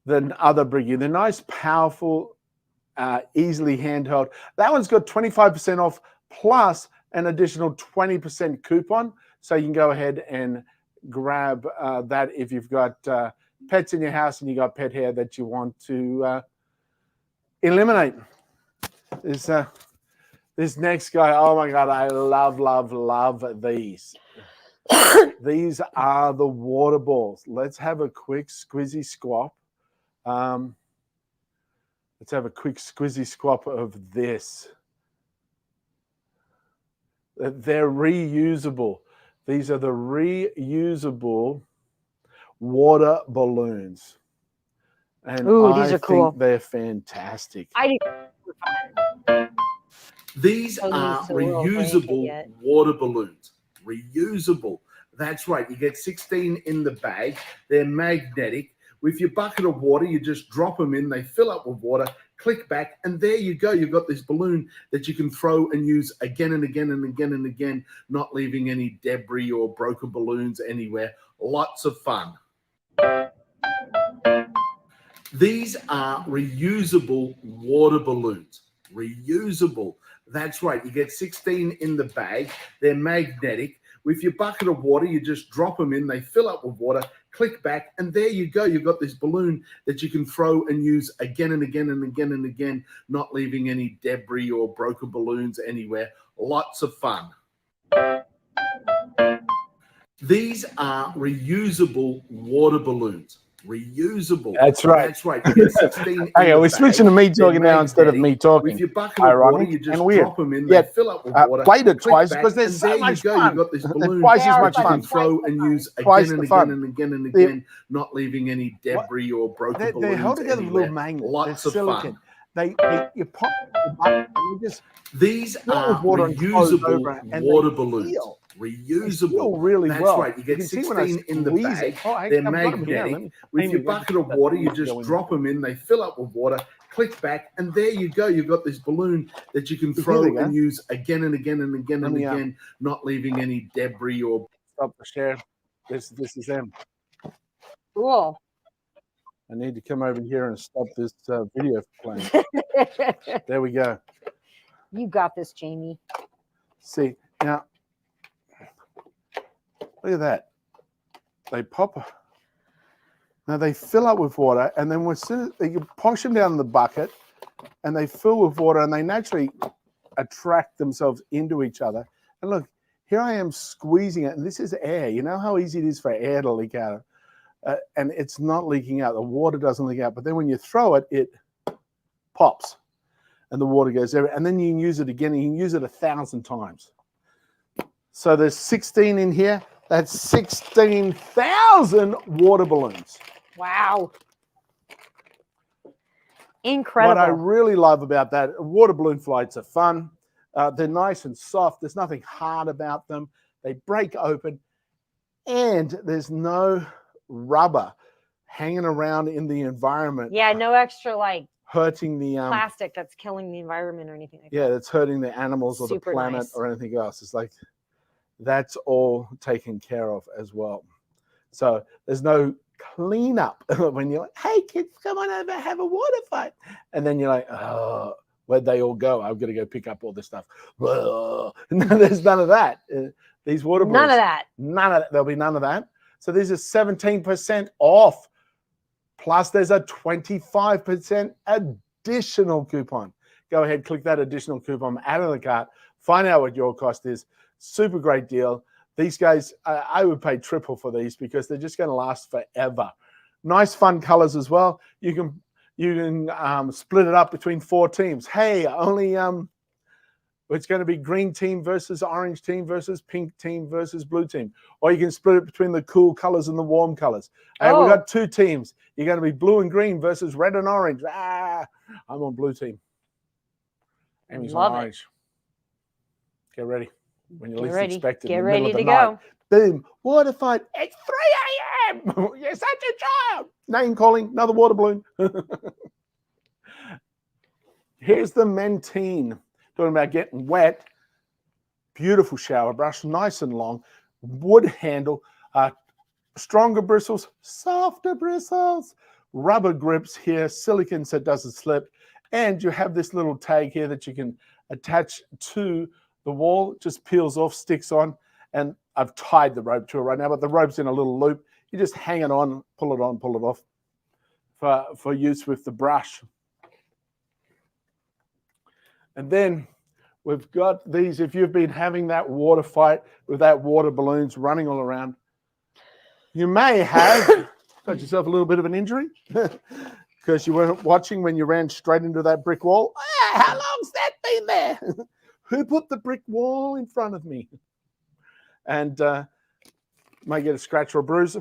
the other Briggy. The nice, powerful, easily handheld. That one's got 25% off plus an additional 20% coupon. So you can go ahead and grab that if you've got pets in your house and you got pet hair that you want to eliminate. This next guy, oh my God, I love these. These are the water balls. Let's have a quick squizzy squap. Let's have a quick squizzy squap of this. They're reusable. These are the reusable water balloons. And Ooh, these I are cool. think they're fantastic. I do. These Oh, are so we're all reusable yet. water balloons. Reusable. That's right. You get 16 in the bag. They're magnetic. With your bucket of water, you just drop them in. They fill up with water, click back, and there you go. You've got this balloon that you can throw and use again and again and again and again, not leaving any debris or broken balloons anywhere. Lots of fun. These are reusable water balloons. Reusable. That's right. You get 16 in the bag. They're magnetic. With your bucket of water, you just drop them in. They fill up with water, click back, and there you go. You've got this balloon that you can throw and use again and again and again and again, not leaving any debris or broken balloons anywhere. Lots of fun. These are reusable water balloons. Reusable. That's right. That's right. You get 16 Okay, we're switching to me talking now instead of me With talking. your bucket of Ironic water, you just and weird. drop them in. Yeah, They fill up with water. played it click twice back, because there's and so there much you go. fun. You've got this They're balloon twice as They are much that you fun. can throw and use Twice again the and fun. again and again and The- again, not leaving any debris or broken They're balloons held together with anywhere. little magnets. Lots They're of silicon. fun. You pop the button and you just These fill it are with water and close over reusable and water they balloons. seal. They Reusable. seal really That's well. right. You get can see when I 16 in the squeeze bag. it. Oh, I They're I've got 'em here. magnetic. Let me- With Amy, your go bucket of get water, that you to just go in. drop them in. They fill up with water, click back, and there you go. You've got this balloon that you can Here throw they go. and use again and again and again and Let me, again, not leaving any debris or Stop the share. This is them. Cool. I need to come over here and stop this video from playing. There we go. You got this, Jamie. See, now, look at that. They pop. Now they fill up with water, and then as soon as you push them down in the bucket, and they fill with water, and they naturally attract themselves into each other. And look, here I am squeezing it, and this is air. You know how easy it is for air to leak out, and it's not leaking out. The water doesn't leak out, but then when you throw it, it pops, and the water goes everywhere. And then you can use it again, and you can use it 1,000 times. So there's 16 in here. That's 16,000 water balloons. Wow. What Incredible. I really love about that, water balloon flights are fun. They're nice and soft. There's nothing hard about them. They break open, and there's no rubber hanging around in the environment, Yeah, no extra like hurting the plastic that's killing the environment or anything like yeah, that's hurting the animals or Super the planet nice. or anything else. It's like that's all taken care of as well. So there's no clean up when you're like, hey, kids, come on over, have a water fight. And then you're like, oh, where'd they all go? I've got to go pick up all this stuff. No, there's none of that. These water balloons. None of that. None of that. There'll be none of that. So these are 17% off. Plus, there's a 25% additional coupon. Go ahead, click that additional coupon, add it to the cart, find out what your cost is. Super great deal. These guys, I would pay triple for these because they're just going to last forever. Nice, fun colors as well. You can split it up between 4 teams. Hey, only it's going to be green team versus orange team versus pink team versus blue team. Or you can split it between the cool colors and the warm colors. Hey, we've got 2 teams. You're going to be blue and green versus red and orange. I'm on blue team. Amy's on orange. Get ready. When you least expect it. Get in the middle ready of the to night. go. Boom. Water fight. It's 3 a.m. You're such a child. Name calling. Another water balloon. Here's the Mentine. Talking about getting wet. Beautiful shower brush. Nice and long. Wood handle. Stronger bristles. Softer bristles. Rubber grips here. Silicone so it doesn't slip. And you have this little tag here that you can attach to the wall. It just peels off, sticks on. And I've tied the rope to it right now, but the rope's in a little loop. You just hang it on, pull it off for use with the brush. And then we've got these. If you've been having that water fight with that water balloons running all around, you may have got yourself a little bit of an injury because you weren't watching when you ran straight into that brick wall. How long's that been there? Who put the brick wall in front of me? And might get a scratch or a bruise.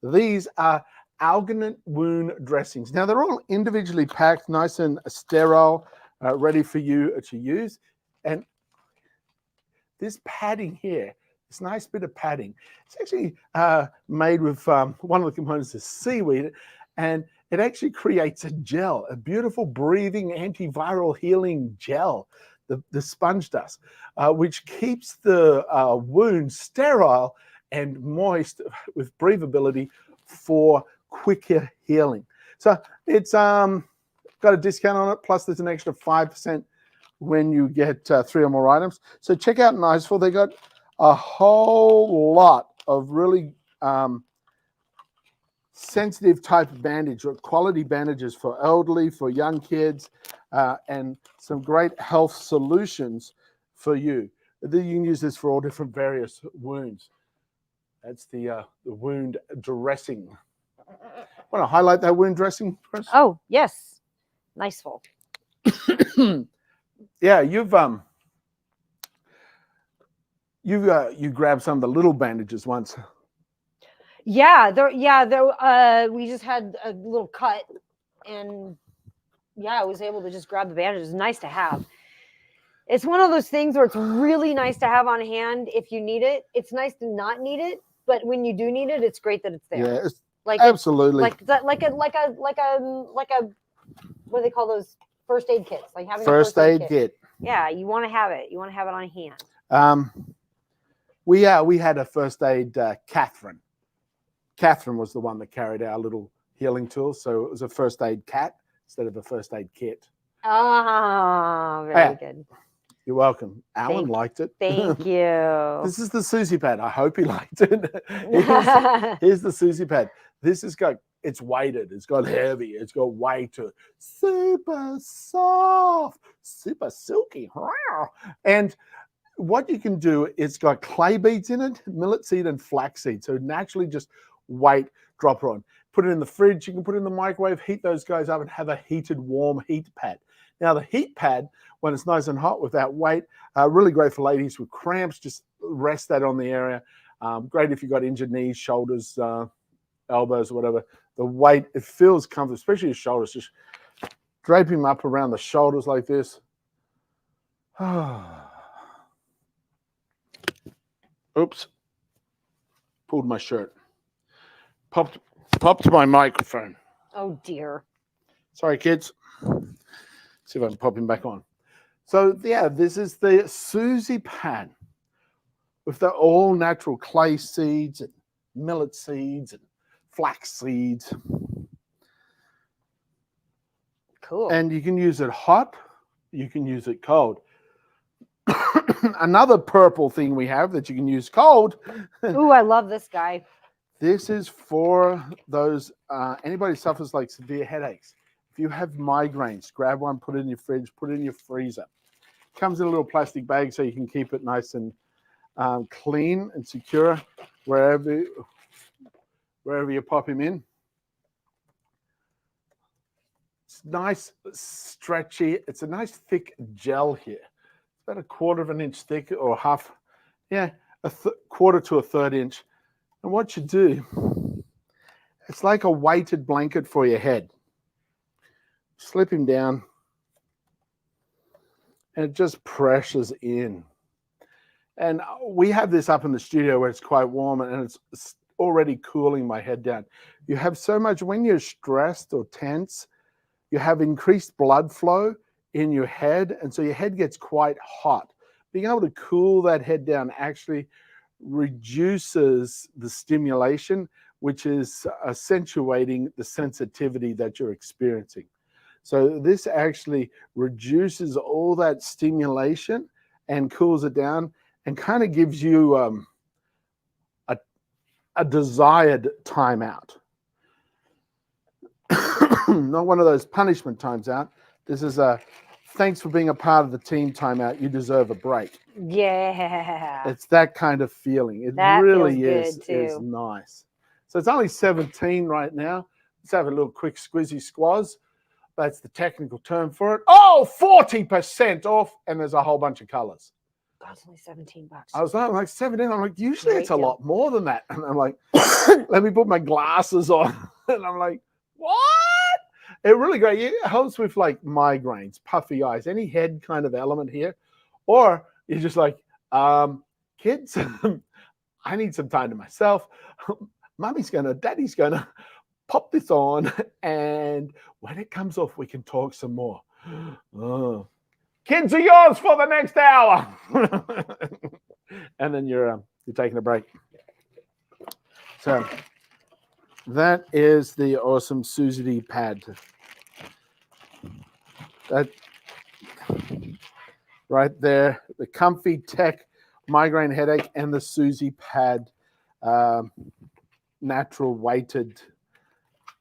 These are alginate wound dressings. Now, they're all individually packed, nice and sterile, ready for you to use. And this padding here, this nice bit of padding, it's actually made with one of the components is seaweed, and it actually creates a gel, a beautiful breathing antiviral healing gel. The sponge does, which keeps the wound sterile and moist with breathability for quicker healing. So it's got a discount on it, plus there's an extra 5% when you get 3 or more items. So check out Niceville. They got a whole lot of really sensitive type of bandage or quality bandages for elderly, for young kids, and some great health solutions for you. You can use this for all different various wounds. That's the wound dressing. Want to highlight that wound dressing, Chris? Oh, yes. Niceville. Yeah, you grabbed some of the little bandages once. Yeah, we just had a little cut, and I was able to just grab the bandages. Nice to have. It's one of those things where it's really nice to have on hand if you need it. It's nice to not need it, but when you do need it, it's great that it's there. Yeah, like absolutely. like a what do they call those first aid kits? Like having first a aid kit. Yeah, you want to have it. You want to have it on hand. We had a first aid Catherine. Catherine was the one that carried our little healing tools, so it was a first aid cat instead of a first aid kit. Ah, very good. You're welcome. Alan liked it. Thank you. This is the Susie pad. I hope he liked it. Here's the Susie pad. This has got, it's weighted. It's got heavy. It's got weight to it. Super soft, super silky. And what you can do, it's got clay beads in it, millet seed and flax seed. So naturally just weight, drop it on. Put it in the fridge. You can put it in the microwave, heat those guys up and have a heated, warm heat pad. Now the heat pad, when it's nice and hot with that weight, really great for ladies with cramps. Just rest that on the area. Great if you've got injured knees, shoulders, elbows, or whatever. The weight, it feels comfortable, especially your shoulders. Just drape him up around the shoulders like this. Oops. Pulled my shirt. Popped my microphone. Oh, dear. Sorry, kids. See if I can pop him back on. So, yeah, this is the Susie pad with the all-natural clay seeds and millet seeds and flax seeds. Cool. And you can use it hot, you can use it cold. Another purple thing we have that you can use cold. Ooh, I love this guy. This is for those anybody suffers like severe headaches. If you have migraines, grab one, put it in your fridge, put it in your freezer. Comes in a little plastic bag so you can keep it nice and clean and secure wherever you pop him in. It's nice, stretchy. It's a nice thick gel here. It's about 1/4 of an inch thick or half, yeah, a quarter to a third inch. And what you do, it's like a weighted blanket for your head. Slip him down, and it just pressures in. And we have this up in the studio where it's quite warm, and it's already cooling my head down. You have so much, when you're stressed or tense, you have increased blood flow in your head, and so your head gets quite hot. Being able to cool that head down actually reduces the stimulation, which is accentuating the sensitivity that you're experiencing. So this actually reduces all that stimulation and cools it down and kind of gives you a desired timeout. Not one of those punishment times out. This is a thanks for being a part of the team timeout. You deserve a break. Yeah. It's that kind of feeling. It That really feels is good, too. nice. So it's only 17 right now. Let's have a little quick squizzy squaz. That's the technical term for it. Oh, 40% off, and there's a whole bunch of colors. God, it's only $17. I was like 17. I'm like, usually Great it's a deal. lot more than that. And I'm like, let me put my glasses on. And I'm like, what? It really great. It helps with like migraines, puffy eyes, any head kind of element here. Or you're just like, kids, I need some time to myself. Daddy's gonna pop this on, and when it comes off, we can talk some more. Oh. Kids are yours for the next hour. And then you're taking a break. So that is the awesome Suzy D pad. That right there, the Comfy Tech migraine headache and the Suzy pad natural weighted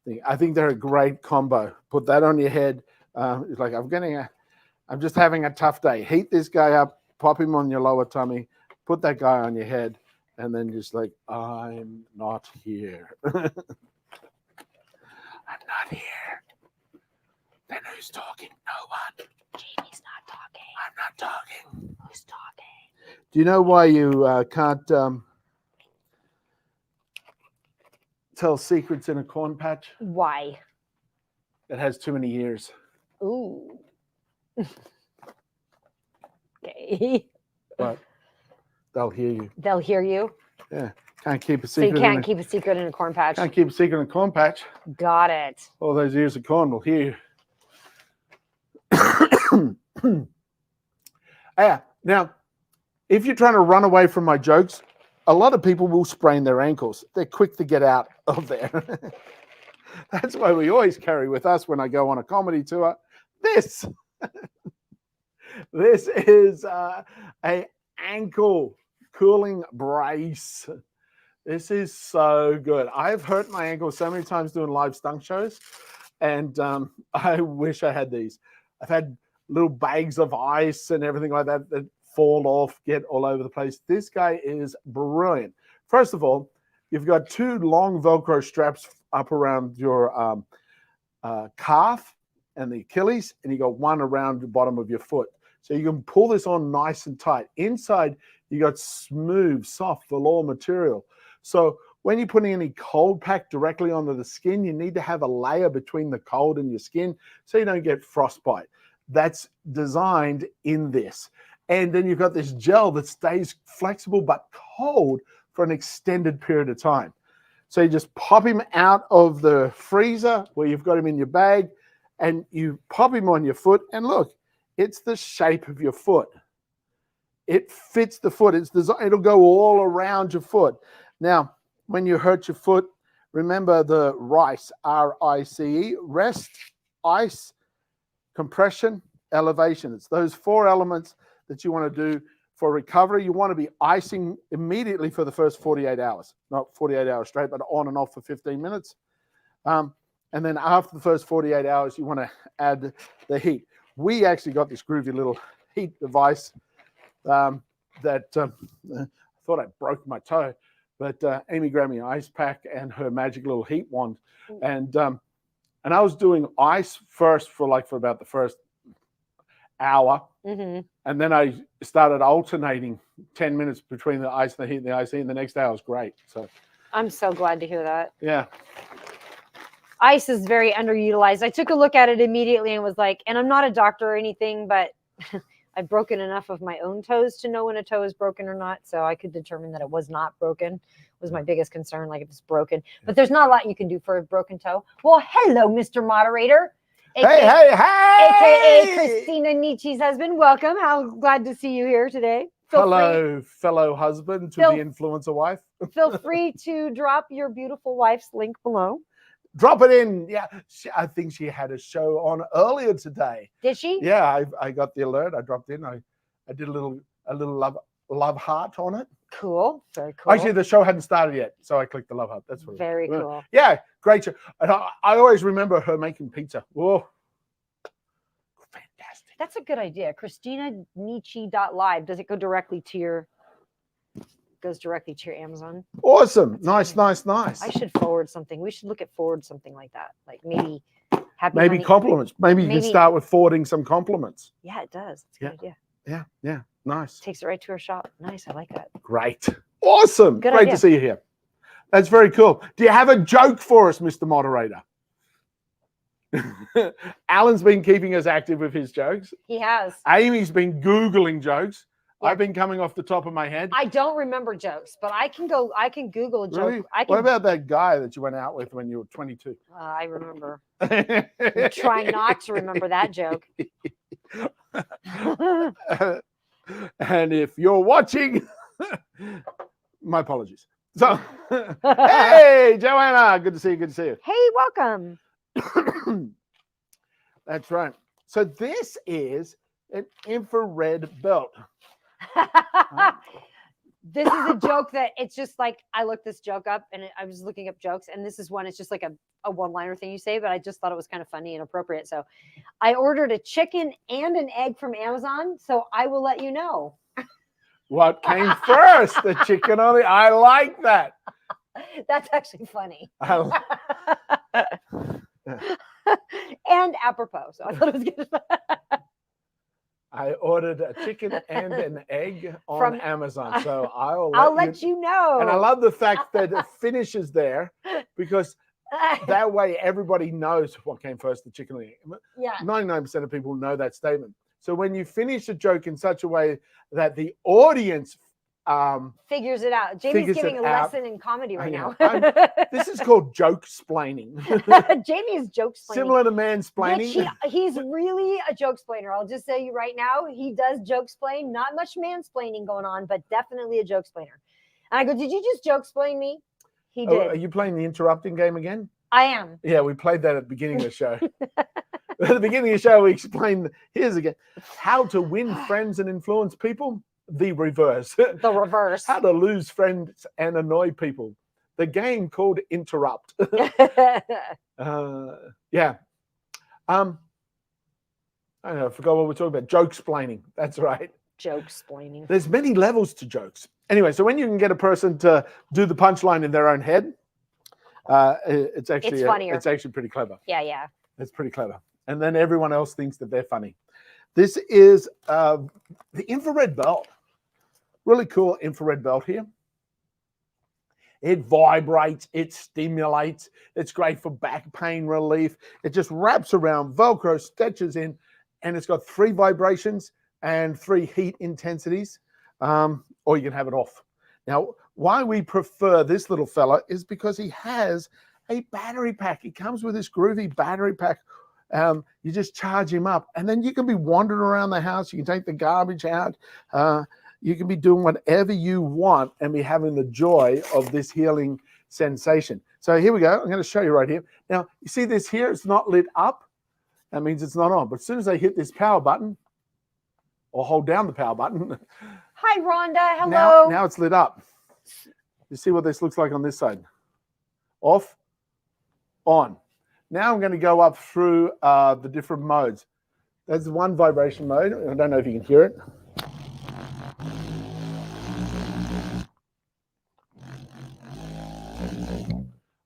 thing. I think they're a great combo. Put that on your head. It's like I'm just having a tough day. Heat this guy up, pop him on your lower tummy, put that guy on your head, and then just like, I'm not here. I'm not here. Then who's talking? No one. Jamie's not talking. I'm not talking. Who's talking? Do you know why you can't tell secrets in a corn patch? Why? It has too many ears. Ooh. Okay. But they'll hear you. They'll hear you. Yeah. Can't keep a So you secret. can't keep a secret in a corn patch. Can't keep a secret in a corn patch. Got it. All those ears of corn will hear you. Yeah. Now, if you're trying to run away from my jokes, a lot of people will sprain their ankles. They're quick to get out of there. That's why we always carry with us when I go on a comedy tour. This. This is a ankle cooling brace. This is so good. I've hurt my ankle so many times doing live stunt shows, and I wish I had these. I've had little bags of ice and everything like that that fall off, get all over the place. This guy is brilliant. First of all, you've got two long Velcro straps up around your calf and the Achilles, and you got one around the bottom of your foot. So you can pull this on nice and tight. Inside, you got smooth, soft velour material. So when you're putting any cold pack directly onto the skin, you need to have a layer between the cold and your skin so you don't get frostbite. That's designed in this. And then you've got this gel that stays flexible but cold for an extended period of time. So you just pop him out of the freezer where you've got him in your bag, and you pop him on your foot, and look, it's the shape of your foot. It fits the foot. It'll go all around your foot. Now, when you hurt your foot, Remember the RICE, R-I-C-E, rest, ice, compression, elevation. It's those 4 elements that you want to do for recovery. You want to be icing immediately for the first 48 hours, not 48 hours straight, but on and off for 15 minutes. And then after the first 48 hours, you want to add the heat. We actually got this groovy little heat device that I thought I broke my toe, but Amy grabbed me an ice pack and her magic little heat wand. And I was doing ice first for about the first hour. Mm-hmm. And then I started alternating 10 minutes between the ice and the heat and the ice, and the next hour was great. So I'm so glad to hear that. yeah. Ice is very underutilized. I took a look at it immediately and was like, and I'm not a doctor or anything, but I've broken enough of my own toes to know when a toe is broken or not. So I could determine that it was not broken, was my biggest concern, like if it's broken. But there's not a lot you can do for a broken toe. Well, hello, Mr. Moderator. Hey! AKA Christina Nietzsche's husband. Welcome. How glad to see you here today. Hello, fellow husband to Feel- the influencer wife. Feel free to drop your beautiful wife's link below. Drop it in. Yeah, I think she had a show on earlier today. Did she? Yeah, I got the alert. I dropped in. I did a little love heart on it. Cool. Very cool. Actually, the show hadn't started yet, so I clicked the love heart. That's what it was. Very cool. Yeah, great show. And I always remember her making pizza. Whoa, fantastic. That's a good idea. ChristinaNietzsche.live. Does it go directly to your? Goes directly to your Amazon. Awesome. Nice. I should forward something. We should look at forward something like that. Like maybe happy Maybe money. compliments. Maybe you can Maybe- start with forwarding some compliments. Yeah, it does. It's a good idea. Yeah. Nice. Takes it right to her shop. Nice. I like that. Great. Awesome. Good Great idea. to see you here. That's very cool. Do you have a joke for us, Mr. Moderator? Alan's been keeping us active with his jokes. He has. Amy's been Googling jokes. Yeah. I've been coming off the top of my head. I don't remember jokes, but I can Google a joke. Really? I What can. about that guy that you went out with when you were 22? I remember. I'm trying not to remember that joke. And if you're watching, my apologies. So, hey, Joanna, good to see you. Good to see you. Hey, welcome. That's right. So this is an infrared belt. This is a joke that it's just like I looked this joke up and I was looking up jokes, and this is one. It's just like a one-liner thing you say, but I just thought it was kind of funny and appropriate. So I ordered a chicken and an egg from Amazon. So I will let you know. What came first, the chicken or the? I like that. That's actually funny. I And apropos. So I thought it was good. I ordered a chicken and an egg on From- Amazon, so I'll let you know. And I love the fact that it finishes there, because that way everybody knows what came first, the chicken or the egg. Yeah. 99% of people know that statement. So when you finish a joke in such a way that the audience, Figures it out. Jamie's Figures giving it a out. lesson in comedy right know. now. this is called joke splaining, Jamie is joke splaining. similar to mansplaining. Which he's really a joke splainer. I'll just say you right now, he does joke splain. Not much mansplaining going on, but definitely a joke splainer. And I go, did you just joke splain me? He Oh, did. are you playing the interrupting game again? I am. Yeah, we played that at the beginning of the show. At the beginning of the show, we explained, here's again, how to win friends and influence people, the reverse. The reverse. How to lose friends and annoy people. The game called Interrupt. Yeah. I don't know, I forgot what we're talking about. Joke splaining. That's right. Joke splaining. There's many levels to jokes. Anyway, so when you can get a person to do the punchline in their own head, it's actually funnier. it's actually pretty clever. Yeah. It's pretty clever. And then everyone else thinks that they're funny. This is the infrared belt. Really cool infrared belt here. It vibrates, it stimulates. It's great for back pain relief. It just wraps around, Velcro, stretches in, and it's got 3 vibrations and 3 heat intensities, or you can have it off. Now, why we prefer this little fella is because he has a battery pack. He comes with this groovy battery pack. You just charge him up, and then you can be wandering around the house. You can take the garbage out. You can be doing whatever you want and be having the joy of this healing sensation. So here we go. I'm going to show you right here. Now, you see this here? It's not lit up. That means it's not on. But as soon as I hit this power button or hold down the power button, Hi, Rhonda. Hello. now it's lit up. You see what this looks like on this side? Off, on. Now I'm going to go up through the different modes. There's one vibration mode. I don't know if you can hear it.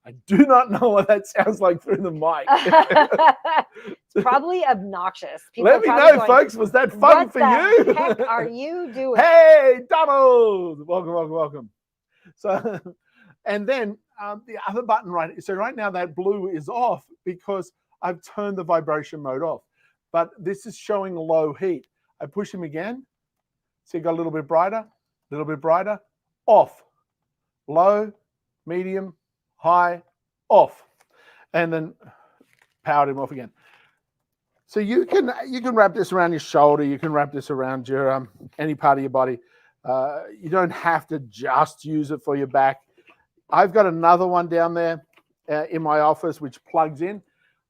I do not know what that sounds like through the mic. It's probably obnoxious. People Let are me probably know, going, folks. Was that fun what for the you? heck are you doing? Hey, Donald! Welcome. So, and then the other button right. So right now that blue is off because I've turned the vibration mode off. But this is showing low heat. I push him again. See, it got a little bit brighter, off, low, medium, high, off, and then powered him off again. So you can wrap this around your shoulder. You can wrap this around your any part of your body. You don't have to just use it for your back. I've got another one down there in my office which plugs in.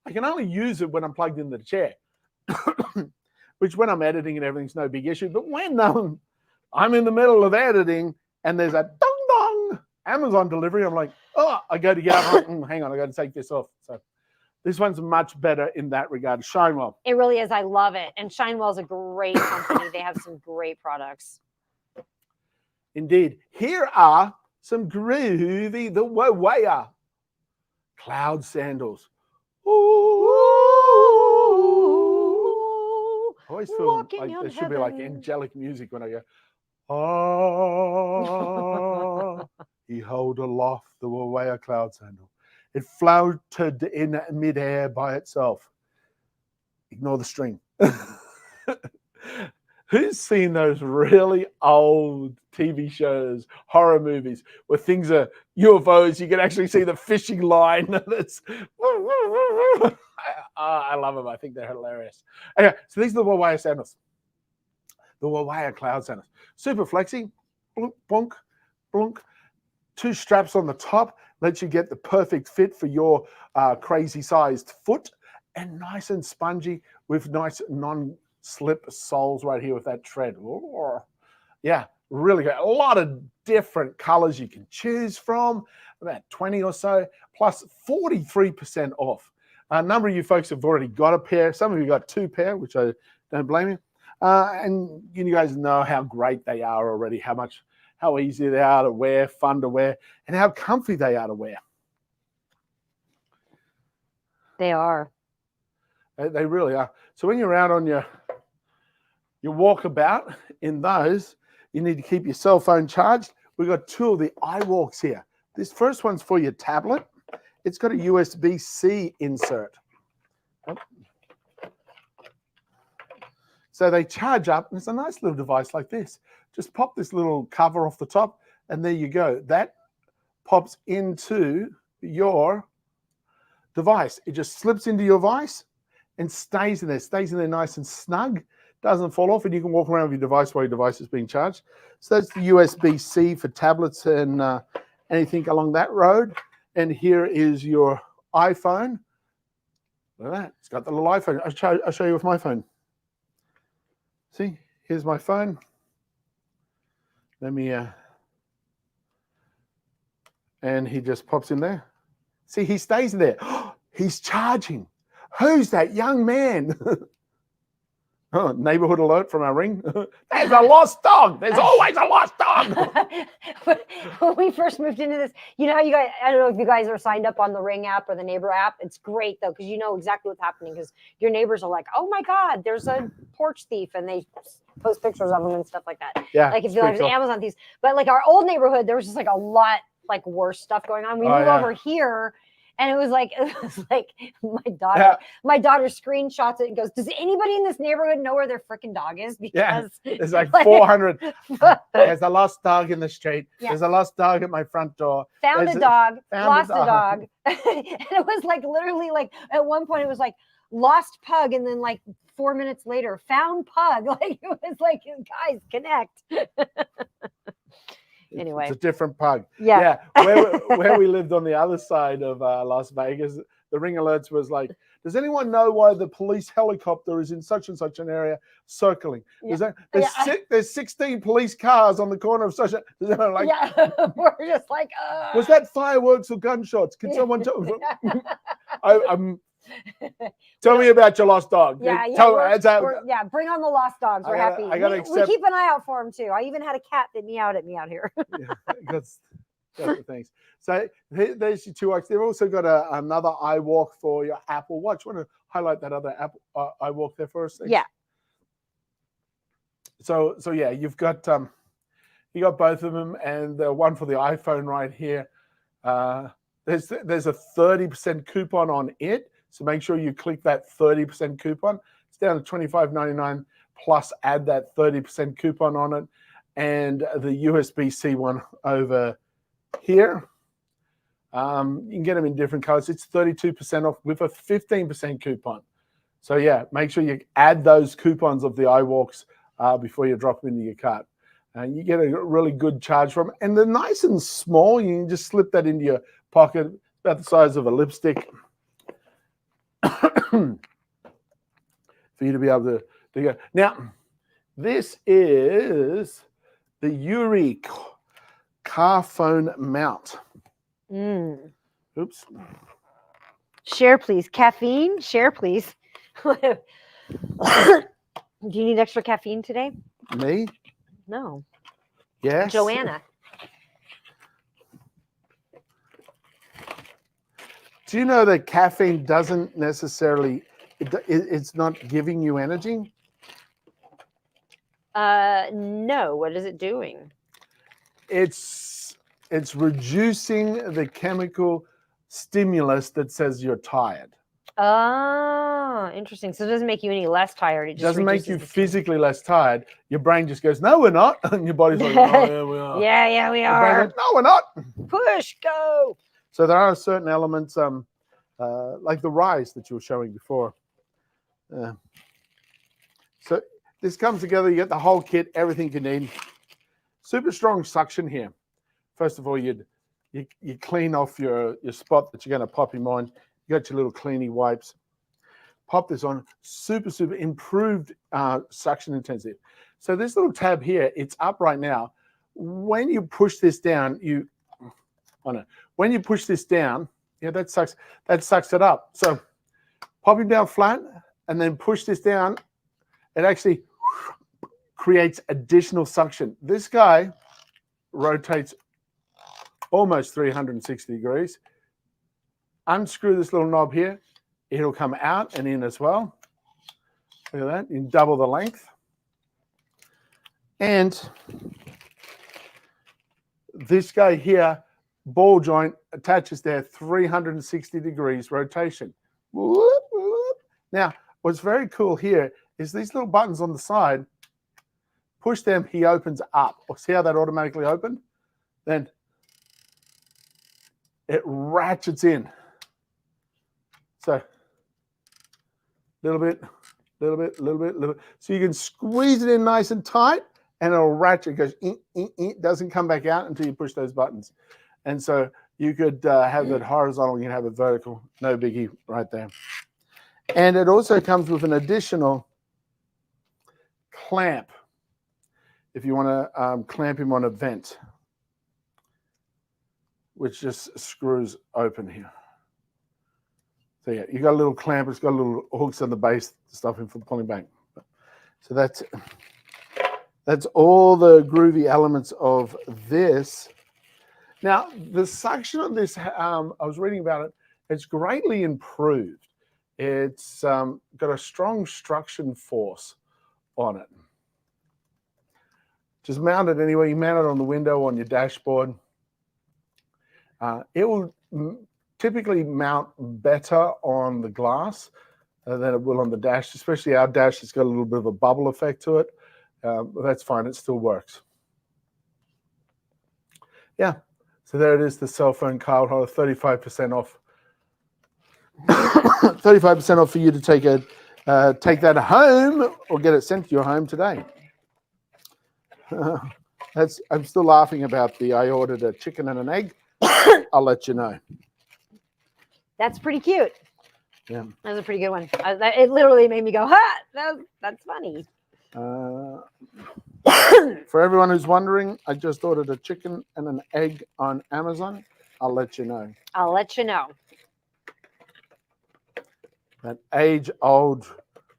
I can only use it when I'm plugged into the chair, which when I'm editing and everything's no big issue. But when I'm in the middle of editing and there's a dong dong Amazon delivery, I'm like, oh, I go to get up. Hang on, I got to take this off. So this one's much better in that regard. Shinewell. It really is. I love it. And Shinewell is a great company. They have some great products. Indeed. Here are some groovy, the Wowaya cloud sandals. Ooh. I always feel Walking like on there should be like heaven. angelic music when I go, ah, he held aloft the Wowaya cloud sandal. It floated in midair by itself. Ignore the string. Who's seen those really old TV shows, horror movies, where things are UFOs? You can actually see the fishing line. That's I love them. I think they're hilarious. Anyway, so these are the Wowaya sandals. The Wowaya cloud sandals. Super flexy. Blunk, blunk, blunk. 2 straps on the top. Lets you get the perfect fit for your crazy sized foot. And nice and spongy with nice non-slip soles right here with that tread. Ooh. Yeah, really good. A lot of different colors you can choose from, about 20 or so, plus 43% off. A number of you folks have already got a pair. Some of you got 2 pair, which I don't blame you. And you guys know how great they are already, how easy they are to wear, fun to wear, and how comfy they are to wear. They are. They really are. So when you're out on your walkabout in those, you need to keep your cell phone charged. We've got 2 of the iWalks here. This first one's for your tablet. It's got a USB-C insert. So they charge up, and it's a nice little device like this. Just pop this little cover off the top, and there you go. That pops into your device. It just slips into your device and stays in there nice and snug, doesn't fall off, and you can walk around with your device while your device is being charged. So that's the USB-C for tablets and anything along that road. And here is your iPhone. Look at that. It's got the little iPhone. I'll show you with my phone. See, here's my phone. Let me, and he just pops in there. See, he stays there. He's charging. Who's that young man? Oh, neighborhood alert from our ring. There's a lost dog. There's always a lost dog. When we first moved into this, you know how you guys, I don't know if you guys are signed up on the Ring app or the Neighbor app. It's great though, because you know exactly what's happening, because your neighbors are like, oh my God, there's a porch thief, and they post pictures of them and stuff like that. Yeah. Like if you like Amazon thieves. But like our old neighborhood, there was just like a lot like worse stuff going on. We moved over here. And it was like my daughter screenshots it and goes, does anybody in this neighborhood know where their freaking dog is? Because there's like 400. There's a lost dog in the street. Yeah. There's a lost dog at my front door. Found a dog, lost a dog. And it was like literally like at one point it was like lost pug, and then like 4 minutes later found pug. Like it was like, guys, connect. Anyway. It's a different pug. Yeah. Where we lived on the other side of Las Vegas, the ring alerts was like, does anyone know why the police helicopter is in such and such an area circling? There's 16 police cars on the corner of such a. Like, we're just like, was that fireworks or gunshots? Can someone tell? Tell me about your lost dog. bring on the lost dogs. We're happy. We keep an eye out for them too. I even had a cat that meowed at me out here. That's the things. So there's your 2 watch. They've also got another iWalk for your Apple Watch. Want to highlight that other Apple iWalk there for us? Thanks. Yeah. So yeah, you got both of them, and the one for the iPhone right here. There's a 30% coupon on it. So make sure you click that 30% coupon. It's down to $25.99 plus add that 30% coupon on it. And the USB-C one over here. You can get them in different colors. It's 32% off with a 15% coupon. So yeah, make sure you add those coupons of the iWalks before you drop them into your cart. And you get a really good charge from it. And they're nice and small. You can just slip that into your pocket, about the size of a lipstick. For you to be able to go. Now, this is the Yuri car phone mount. Oops. Share, please. Caffeine? Share, please. Do you need extra caffeine today? Me? No. Yes. Joanna. Do you know that caffeine doesn't necessarily, it's not giving you energy? No. What is it doing? It's reducing the chemical stimulus that says you're tired. Oh, interesting. So it doesn't make you any less tired. It just doesn't make you reduces the physically less tired. Your brain just goes, no, we're not. And your body's like, oh, yeah, we are. Yeah, we Your brain are. goes, no, we're not. Push, go. So there are certain elements, like the rise that you were showing before. So this comes together. You get the whole kit, everything you need. Super strong suction here. First of all, you clean off your spot that you're going to pop him on. You got your little cleaning wipes. Pop this on. Super improved suction intensity. So this little tab here, it's up right now. When you push this down, when you push this down, yeah, that sucks it up. So pop him down flat and then push this down. It actually creates additional suction. This guy rotates almost 360 degrees. Unscrew this little knob here. It'll come out and in as well. Look at that. You can double the length. And this guy here, ball joint, attaches there, 360 degrees rotation. Whoop, whoop. Now, what's very cool here is these little buttons on the side, push them, he opens up. See how that automatically opened? Then it ratchets in. So, little bit. So you can squeeze it in nice and tight, and it'll ratchet. It goes, it doesn't come back out until you push those buttons. And so you could have it horizontal, you can have it vertical, no biggie right there. And it also comes with an additional clamp if you want to clamp him on a vent, which just screws open here. So yeah, you got a little clamp. It's got little hooks on the base to stop him from pulling back. So that's all the groovy elements of this. Now the suction on this, I was reading about it. It's greatly improved. It's got a strong suction force on it. Just mount it anywhere. You mount it on the window, on your dashboard. It will typically mount better on the glass than it will on the dash, especially our dash has got a little bit of a bubble effect to it. But that's fine, it still works. Yeah, so there it is, the cell phone card holder, 35% off. 35% off for you to take that home or get it sent to your home today. I'm still laughing about I ordered a chicken and an egg. I'll let you know. That's pretty cute. Yeah. That was a pretty good one. It literally made me go, ha! That's funny. For everyone who's wondering, I just ordered a chicken and an egg on Amazon. I'll let you know. I'll let you know. That age-old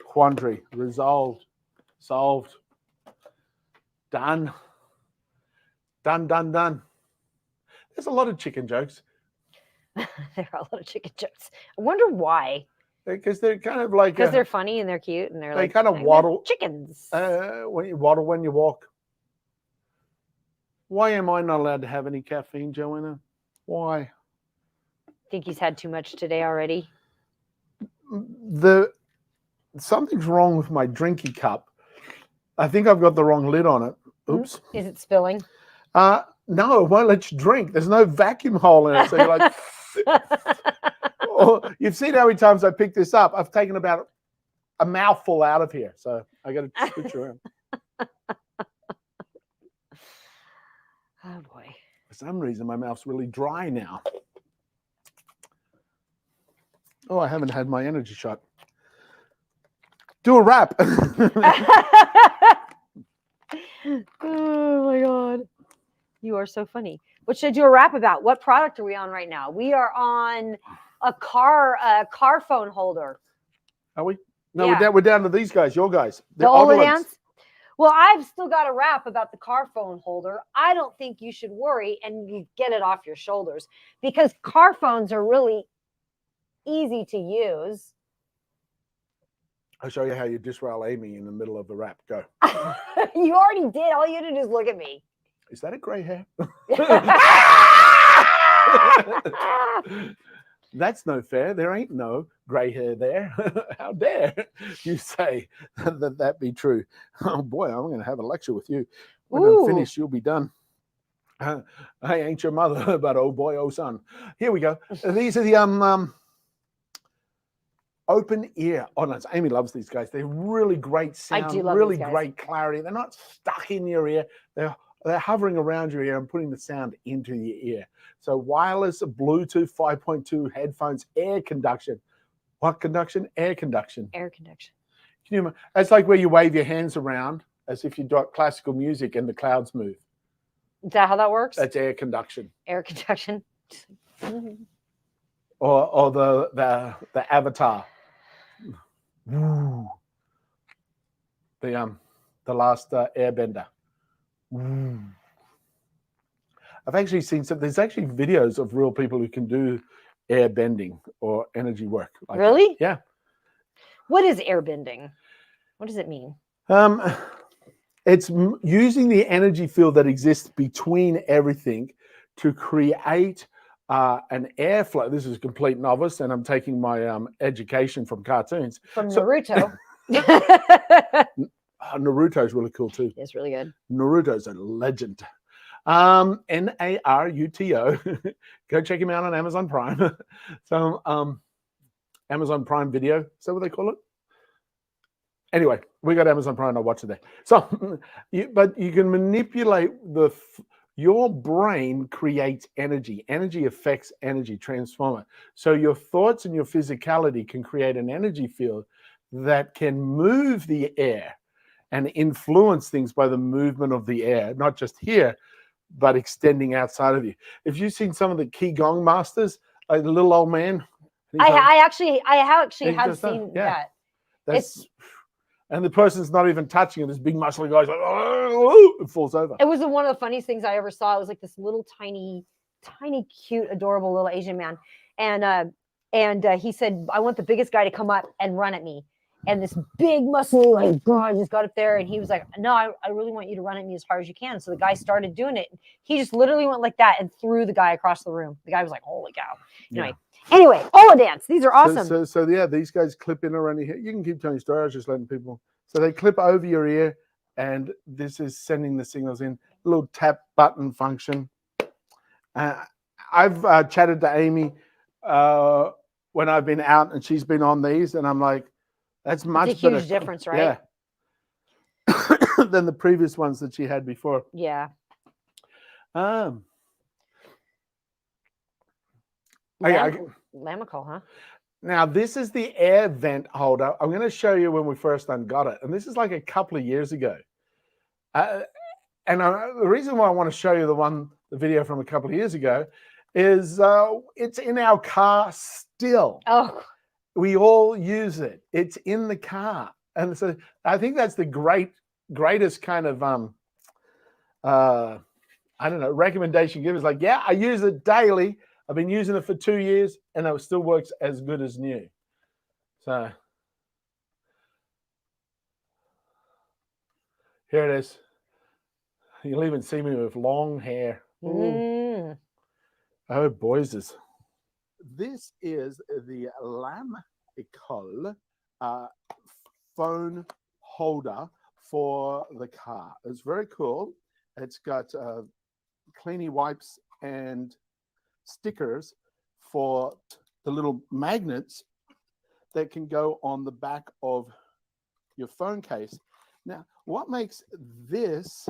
quandary resolved, solved, done. Done. There's a lot of chicken jokes There are a lot of chicken jokes. I wonder why. because they're kind of like Because they're funny and they're cute and they're they like kind of "I'm waddle chickens. when you waddle when you walk. Why am I not allowed to have any caffeine, Joanna? Why? Think he's had too much today already. Something's wrong with my drinky cup. I think I've got the wrong lid on it. Oops. Is it spilling? No, it won't let you drink. There's no vacuum hole in it. So you're like, oh, you've seen how many times I picked this up. I've taken about a mouthful out of here. So I got to switch around. Oh boy. For some reason, my mouth's really dry now. Oh, I haven't had my energy shot. Do a rap. Oh my god. You are so funny. What should I do a rap about? What product are we on right now? We are on a car phone holder. Are we? No, Yeah. we're down to these guys, your guys. The other ones. Olidans? Well, I've still got a rap about the car phone holder. I don't think you should worry and you get it off your shoulders because car phones are really easy to use. I'll show you how you disrail Amy in the middle of the rap. Go. You already did. All you had to do is look at me. Is that a grey hair? That's no fair. There ain't no grey hair there. How dare you say that be true? Oh boy, I'm going to have a lecture with you. When Ooh. I'm finished, you'll be done. I ain't your mother, but oh boy, oh son. Here we go. These are the open ear odlets. Amy loves these guys. They're really great sound, do love really these guys. great clarity. They're not stuck in your ear. They're hovering around your ear and putting the sound into your ear. So wireless, Bluetooth 5.2 headphones, air conduction. What conduction? Air conduction. Air conduction. Can you imagine? It's like where you wave your hands around as if you got classical music and the clouds move. Is that how that works? That's air conduction. Air conduction. Or the Avatar. Woo. The last Airbender. Woo. I've actually seen there's actually videos of real people who can do air bending or energy work. Like Really? that. Yeah. What is air bending? What does it mean? It's using the energy field that exists between everything to create an airflow. This is a complete novice, and I'm taking my education from cartoons. From Naruto. Naruto's really cool too. It's really good. Naruto's a legend. Naruto. Go check him out on Amazon Prime. So Amazon Prime Video. Is that what they call it? Anyway, we got Amazon Prime. I'll watch it there. So, but you can manipulate your brain creates energy. Energy affects energy, transform it. So your thoughts and your physicality can create an energy field that can move the air and influence things by the movement of the air, not just here, but extending outside of you. If you've seen some of the Qigong masters, like the little old man. I actually have just done, seen yeah. that. And the person's not even touching it. This big muscly guy's like, oh, it falls over. It was one of the funniest things I ever saw. It was like this little tiny, cute, adorable little Asian man. And he said, I want the biggest guy to come up and run at me. And this big muscly like guy just got up there and he was like, no, I really want you to run at me as hard as you can. So the guy started doing it. He just literally went like that and threw the guy across the room. The guy was like, holy cow. Anyway, Olidans. These are awesome. So yeah, these guys clip in around your ear. You can keep telling your story. I was just letting people. So they clip over your ear, and this is sending the signals in. A little tap button function. I've chatted to Amy when I've been out, and she's been on these, and I'm like, that's much it's a huge better. difference, right? Yeah. Than the previous ones that she had before. Yeah. Um, okay, Lamical, huh? now this is the air vent holder. I'm going to show you when we first got it, and this is like a couple of years ago. The reason why I want to show you the video from a couple of years ago, is it's in our car still. Oh, We all use it. It's in the car, and so I think that's the greatest kind of I don't know, recommendation given. Is like, yeah, I use it daily. I've been using it for 2 years, and it still works as good as new. So here it is. You'll even see me with long hair. mm. Oh, boys. This is the Lamical phone holder for the car. It's very cool. It's got cleaning wipes and stickers for the little magnets that can go on the back of your phone case. Now, what makes this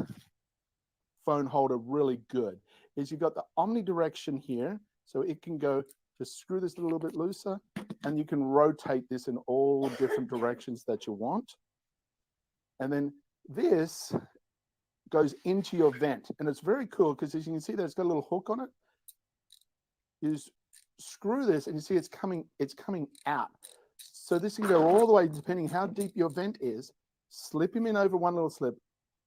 phone holder really good is you've got the omnidirection here, so it can go, just screw this a little bit looser, and you can rotate this in all different directions that you want. And then this goes into your vent, and it's very cool because, as you can see, there's got a little hook on it. You just screw this, and you see it's coming out. So this can go all the way, depending how deep your vent is. Slip him in over one little slip,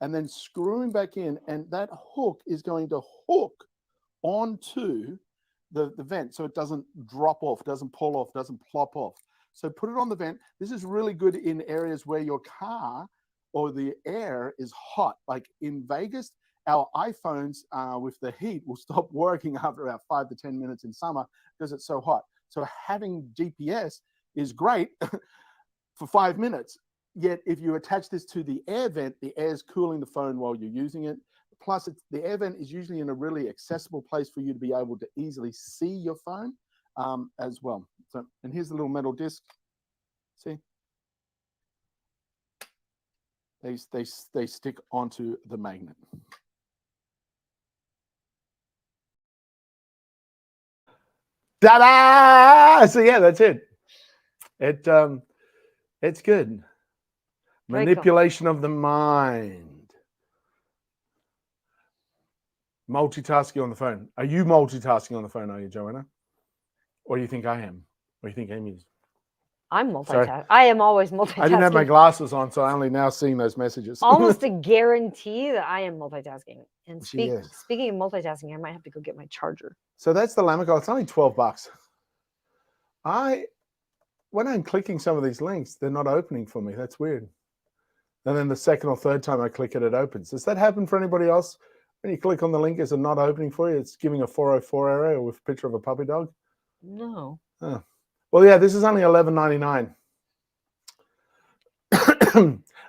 and then screw him back in, and that hook is going to hook onto the vent, so it doesn't drop off, doesn't pull off, doesn't plop off. So put it on the vent. This is really good in areas where your car or the air is hot. Like in Vegas, our iPhones with the heat will stop working after about 5 to 10 minutes in summer because it's so hot. So having GPS is great for 5 minutes. Yet if you attach this to the air vent, the air is cooling the phone while you're using it. Plus, the air vent is usually in a really accessible place for you to be able to easily see your phone as well. So, and here's the little metal disc. See? They stick onto the magnet. Ta-da! So yeah, that's it. It's good. Very Manipulation of the mind. Multitasking on the phone. Are you multitasking on the phone, are you, Joanna? Or do you think I am? Or do you think Amy is? I'm Sorry. multitasking. I am always multitasking. I didn't have my glasses on, so I'm only now seeing those messages. Almost a guarantee that I am multitasking. And She is. speaking of multitasking, I might have to go get my charger. So that's the Lamical. It's only $12. When I'm clicking some of these links, they're not opening for me. That's weird. And then the second or third time I click it, it opens. Does that happen for anybody else? When you click on the link, is it not opening for you? It's giving a 404 error with a picture of a puppy dog? No. Oh. Well, yeah, this is only $11.99.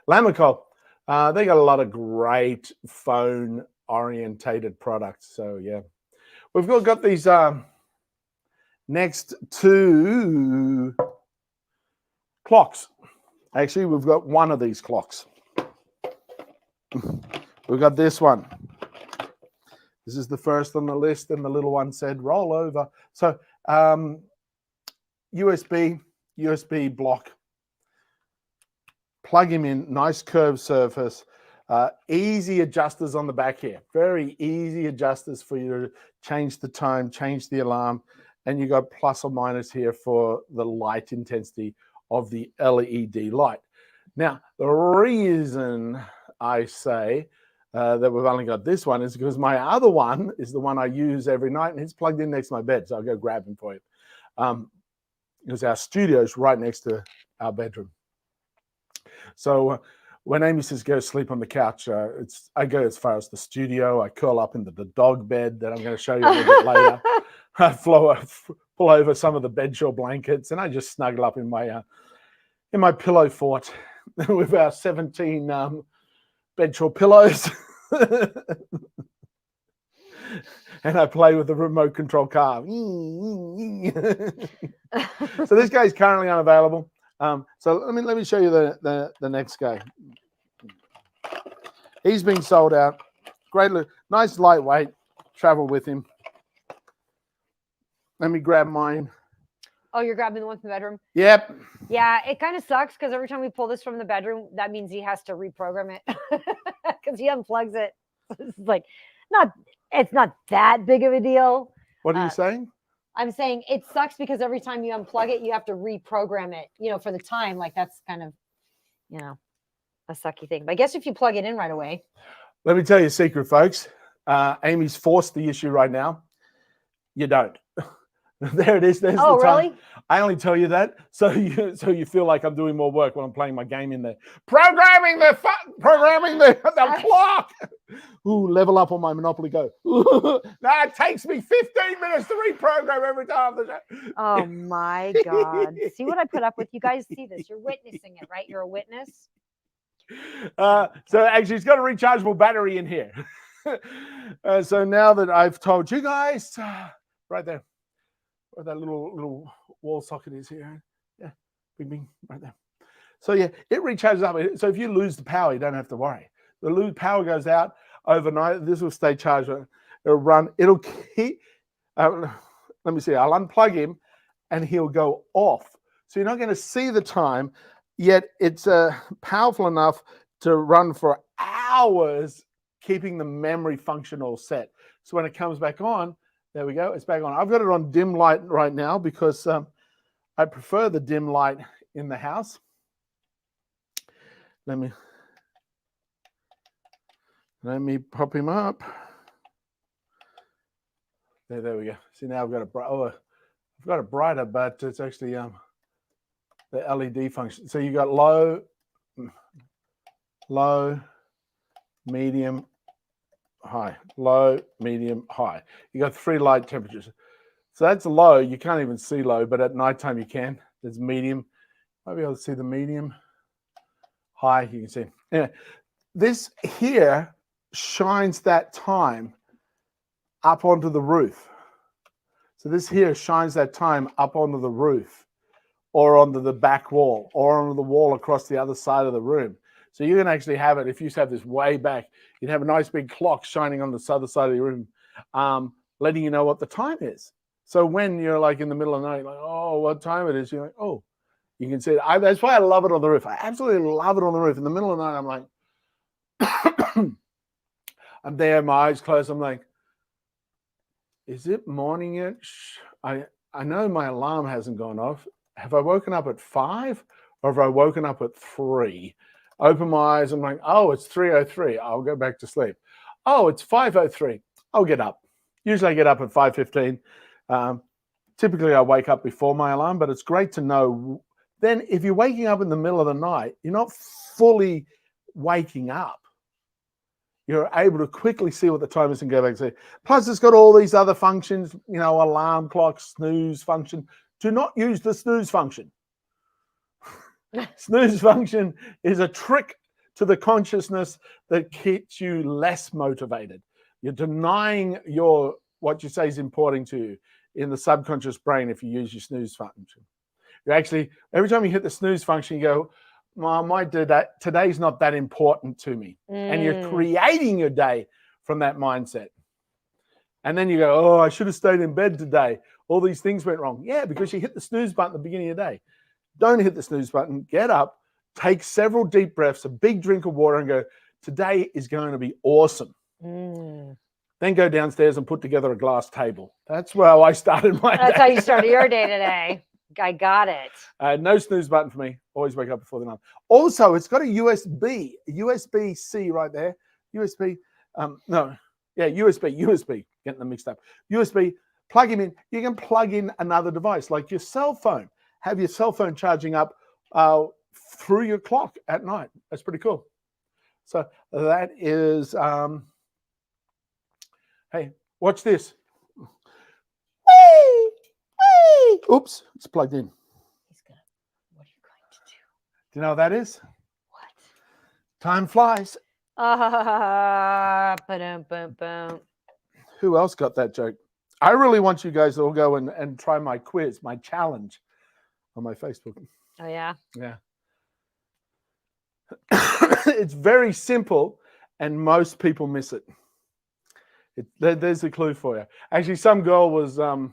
Lamical, they got a lot of great phone-orientated products. So, yeah. We've got these next two clocks. Actually, we've got one of these clocks. We've got this one. This is the first on the list, and the little one said, roll over. So USB block. Plug him in, nice curved surface. Easy adjusters on the back here. Very easy adjusters for you to change the time, change the alarm. And you got plus or minus here for the light intensity of the LED light. Now, the reason I say that we've only got this one is because my other one is the one I use every night, and it's plugged in next to my bed, so I'll go grab him for you. Because our studio is right next to our bedroom. So when Amy says go sleep on the couch, I go as far as the studio. I curl up into the dog bed that I'm going to show you a little bit later. I pull over some of the bedshore blankets, and I just snuggle up in my pillow fort with our 17 bedshore pillows. And I play with the remote control car. So this guy's currently unavailable. So let me show you the next guy. He's been sold out. Great, nice lightweight. travel with him. Let me grab mine. Oh, you're grabbing the one from the bedroom? Yep. Yeah, it kind of sucks because every time we pull this from the bedroom, that means he has to reprogram it because he unplugs it. It's like it's not that big of a deal. What are you saying? I'm saying it sucks because every time you unplug it, you have to reprogram it, for the time. Like that's kind of, a sucky thing. But I guess if you plug it in right away. Let me tell you a secret, folks. Amy's forced the issue right now. You don't. There it is. There's Oh, the time. really? I only tell you that so you feel like I'm doing more work when I'm playing my game in there. Programming the clock. Ooh, level up on my Monopoly Go. No, it takes me 15 minutes to reprogram every time. Oh my God. See what I put up with? You guys see this. You're witnessing it, right? You're a witness. So actually, it's got a rechargeable battery in here. So now that I've told you guys, right there, where that little wall socket is here. Yeah, bing, bing, right there. So yeah, it recharges up. So if you lose the power, you don't have to worry. The power goes out overnight. This will stay charged. It'll run. It'll keep. Let me see. I'll unplug him, and he'll go off. So you're not going to see the time. Yet it's powerful enough to run for hours, keeping the memory function all set. So when it comes back on, there we go. It's back on. I've got it on dim light right now because I prefer the dim light in the house. Let me pop him up. There we go. See, now I've got I've got a brighter, but it's actually the LED function. So you got low, medium, high, low, medium, high. You got 3 light temperatures. So that's low. You can't even see low, but at nighttime you can. There's medium. Might be able to see the medium. High, you can see. Yeah. This here shines that time up onto the roof. So this here shines that time up onto the roof or onto the back wall or onto the wall across the other side of the room. So you can actually have it, if you used to have this way back, you'd have a nice big clock shining on the other side of the room, letting you know what the time is. So when you're like in the middle of the night, like, oh, what time it is, you're like, oh, you can see it. That's why I love it on the roof. I absolutely love it on the roof. In the middle of the night, I'm like, I'm there, my eyes closed. I'm like, is it morning yet? I know my alarm hasn't gone off. Have I woken up at 5 or have I woken up at 3? Open my eyes. I'm like, oh, it's 3:03. I'll go back to sleep. Oh, it's 5:03. I'll get up. Usually I get up at 5:15. Typically I wake up before my alarm, but it's great to know. Then if you're waking up in the middle of the night, you're not fully waking up. You're able to quickly see what the time is and go back and see. Plus it's got all these other functions, alarm clock, snooze function. Do not use the snooze function. Snooze function is a trick to the consciousness that keeps you less motivated. You're denying what you say is important to you in the subconscious brain if you use your snooze function. You actually, every time you hit the snooze function, you go, Mom, today's not that important to me. And you're creating your day from that mindset. And then you go, oh, I should have stayed in bed today. All these things went wrong. Yeah, because you hit the snooze button at the beginning of the day. Don't hit the snooze button. Get up, take several deep breaths, a big drink of water, and go, today is going to be awesome. Then go downstairs and put together a glass table. That's where I started my day. That's how you started your day today. I got it. No snooze button for me. Always wake up before the alarm. Also, it's got a USB-C right there. USB, USB. Getting them mixed up. USB, plug him in. You can plug in another device like your cell phone. Have your cell phone charging up through your clock at night. That's pretty cool. So that is, hey, watch this. Oops, it's plugged in. What are you going to do? Do you know what that is? What? Time flies. Ba-dum-bum-bum. Who else got that joke? I really want you guys to all go and try my quiz, my challenge on my Facebook. Oh, yeah? Yeah. It's very simple and most people miss it. There's a clue for you. Actually, some girl was oh,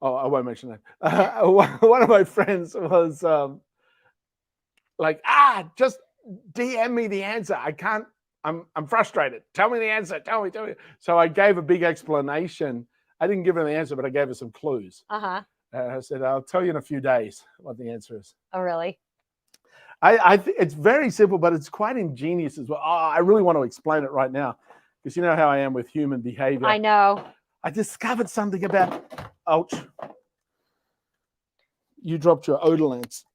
I won't mention that. One of my friends was like, just DM me the answer. I can't. I'm frustrated. Tell me the answer. Tell me. So I gave a big explanation. I didn't give her the answer, but I gave her some clues. Uh-huh. I said, I'll tell you in a few days what the answer is. Oh, really? I think it's very simple, but it's quite ingenious as well. Oh, I really want to explain it right now because you know how I am with human behavior. I know. I discovered something about, ouch. You dropped your odor lens.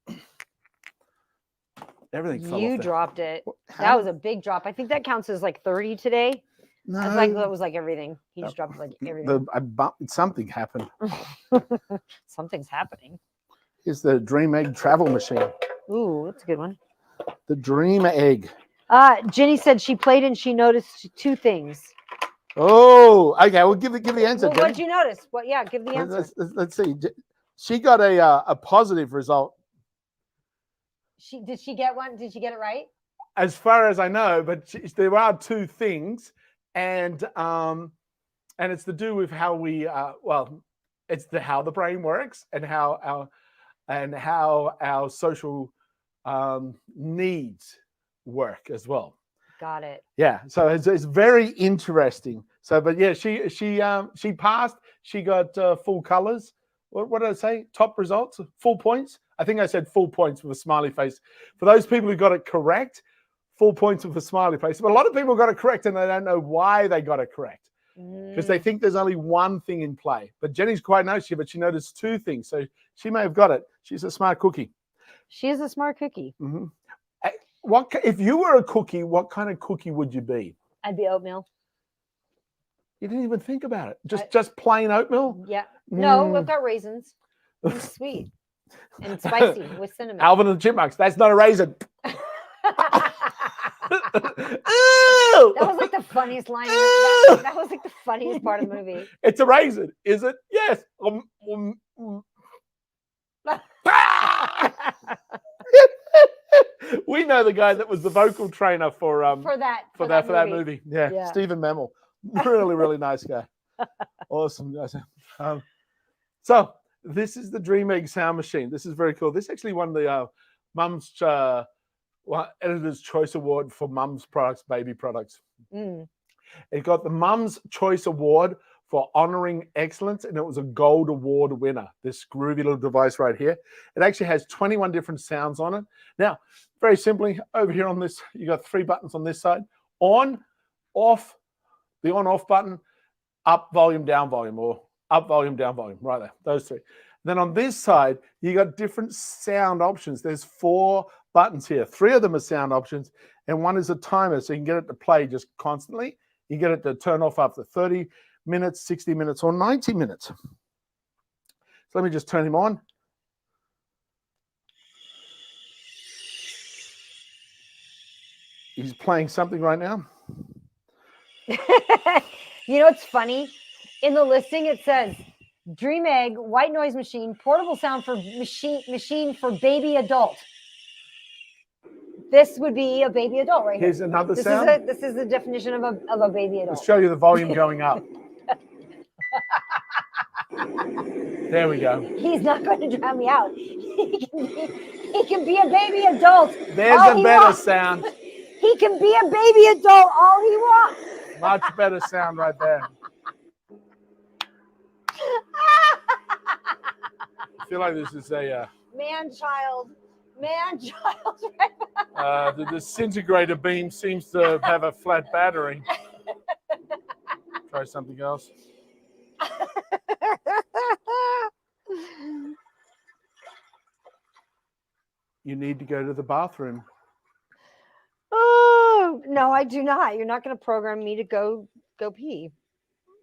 Everything fell off You there. dropped it. That How- was a big drop. I think that counts as like 30 today. No, That's like that was like everything. He just dropped like everything. something happened. Something's happening. Here's the Dream Egg travel machine. Ooh, that's a good one. The Dream Egg. Jenny said she played and she noticed two things. Oh, okay. Well, give the answer. Well, what'd you notice? What? Yeah, give the answer. Let's see. She got a positive result, Did she get one? Did she get it right? as far as I know. But there are two things, and it's to do with how we it's how the brain works and how our social needs work as well. Got it. Yeah, so it's very interesting. So, but yeah, she passed. She got full colors. What did I say? Top results, full points. I think I said full points with a smiley face. For those people who got it correct, full points with a smiley face. But a lot of people got it correct and they don't know why they got it correct because they think there's only one thing in play. But Jenny's quite nice here, but she noticed two things. So she may have got it. She's a smart cookie. She is a smart cookie. Mm-hmm. If you were a cookie, what kind of cookie would you be? I'd be oatmeal. You didn't even think about it. Just plain oatmeal? Yeah. No, we've got raisins. It's sweet and spicy with cinnamon. Alvin and the Chipmunks. That's not a raisin. That was like the funniest line. That was like the funniest part of the movie. It's a raisin. Is it? Yes. We know the guy that was the vocal trainer for that movie. Yeah, Stephen Memel. Really nice guy. Awesome guys. So this is the Dream Egg sound machine. This is very cool. This actually won the Mum's Editor's Choice Award for Mum's products, baby products. It got the Mum's Choice Award for honoring excellence, and it was a gold award winner. This groovy little device right here. It actually has 21 different sounds on it. Now, very simply, over here on this, you got 3 buttons on this side: on, off, the on-off button, up volume, down volume, or up volume, down volume, right there, those 3. Then on this side, you got different sound options. There's 4 buttons here. 3 of them are sound options, and 1 is a timer, so you can get it to play just constantly. You get it to turn off after 30 minutes, 60 minutes, or 90 minutes. So let me just turn him on. He's playing something right now. You know what's funny? In the listing, it says Dream Egg white noise machine, portable sound for machine for baby adult. This would be a baby adult right here. Here's another sound. This is the definition of a baby adult. Let's show you the volume going up. There we go. He's not going to drown me out. He can be a baby adult. There's a better sound. He can be a baby adult all he wants. Much better sound right there. I feel like this is a man-child. The disintegrator beam seems to have a flat battery. Try something else. You need to go to the bathroom. Oh, no, I do not. You're not going to program me to go pee.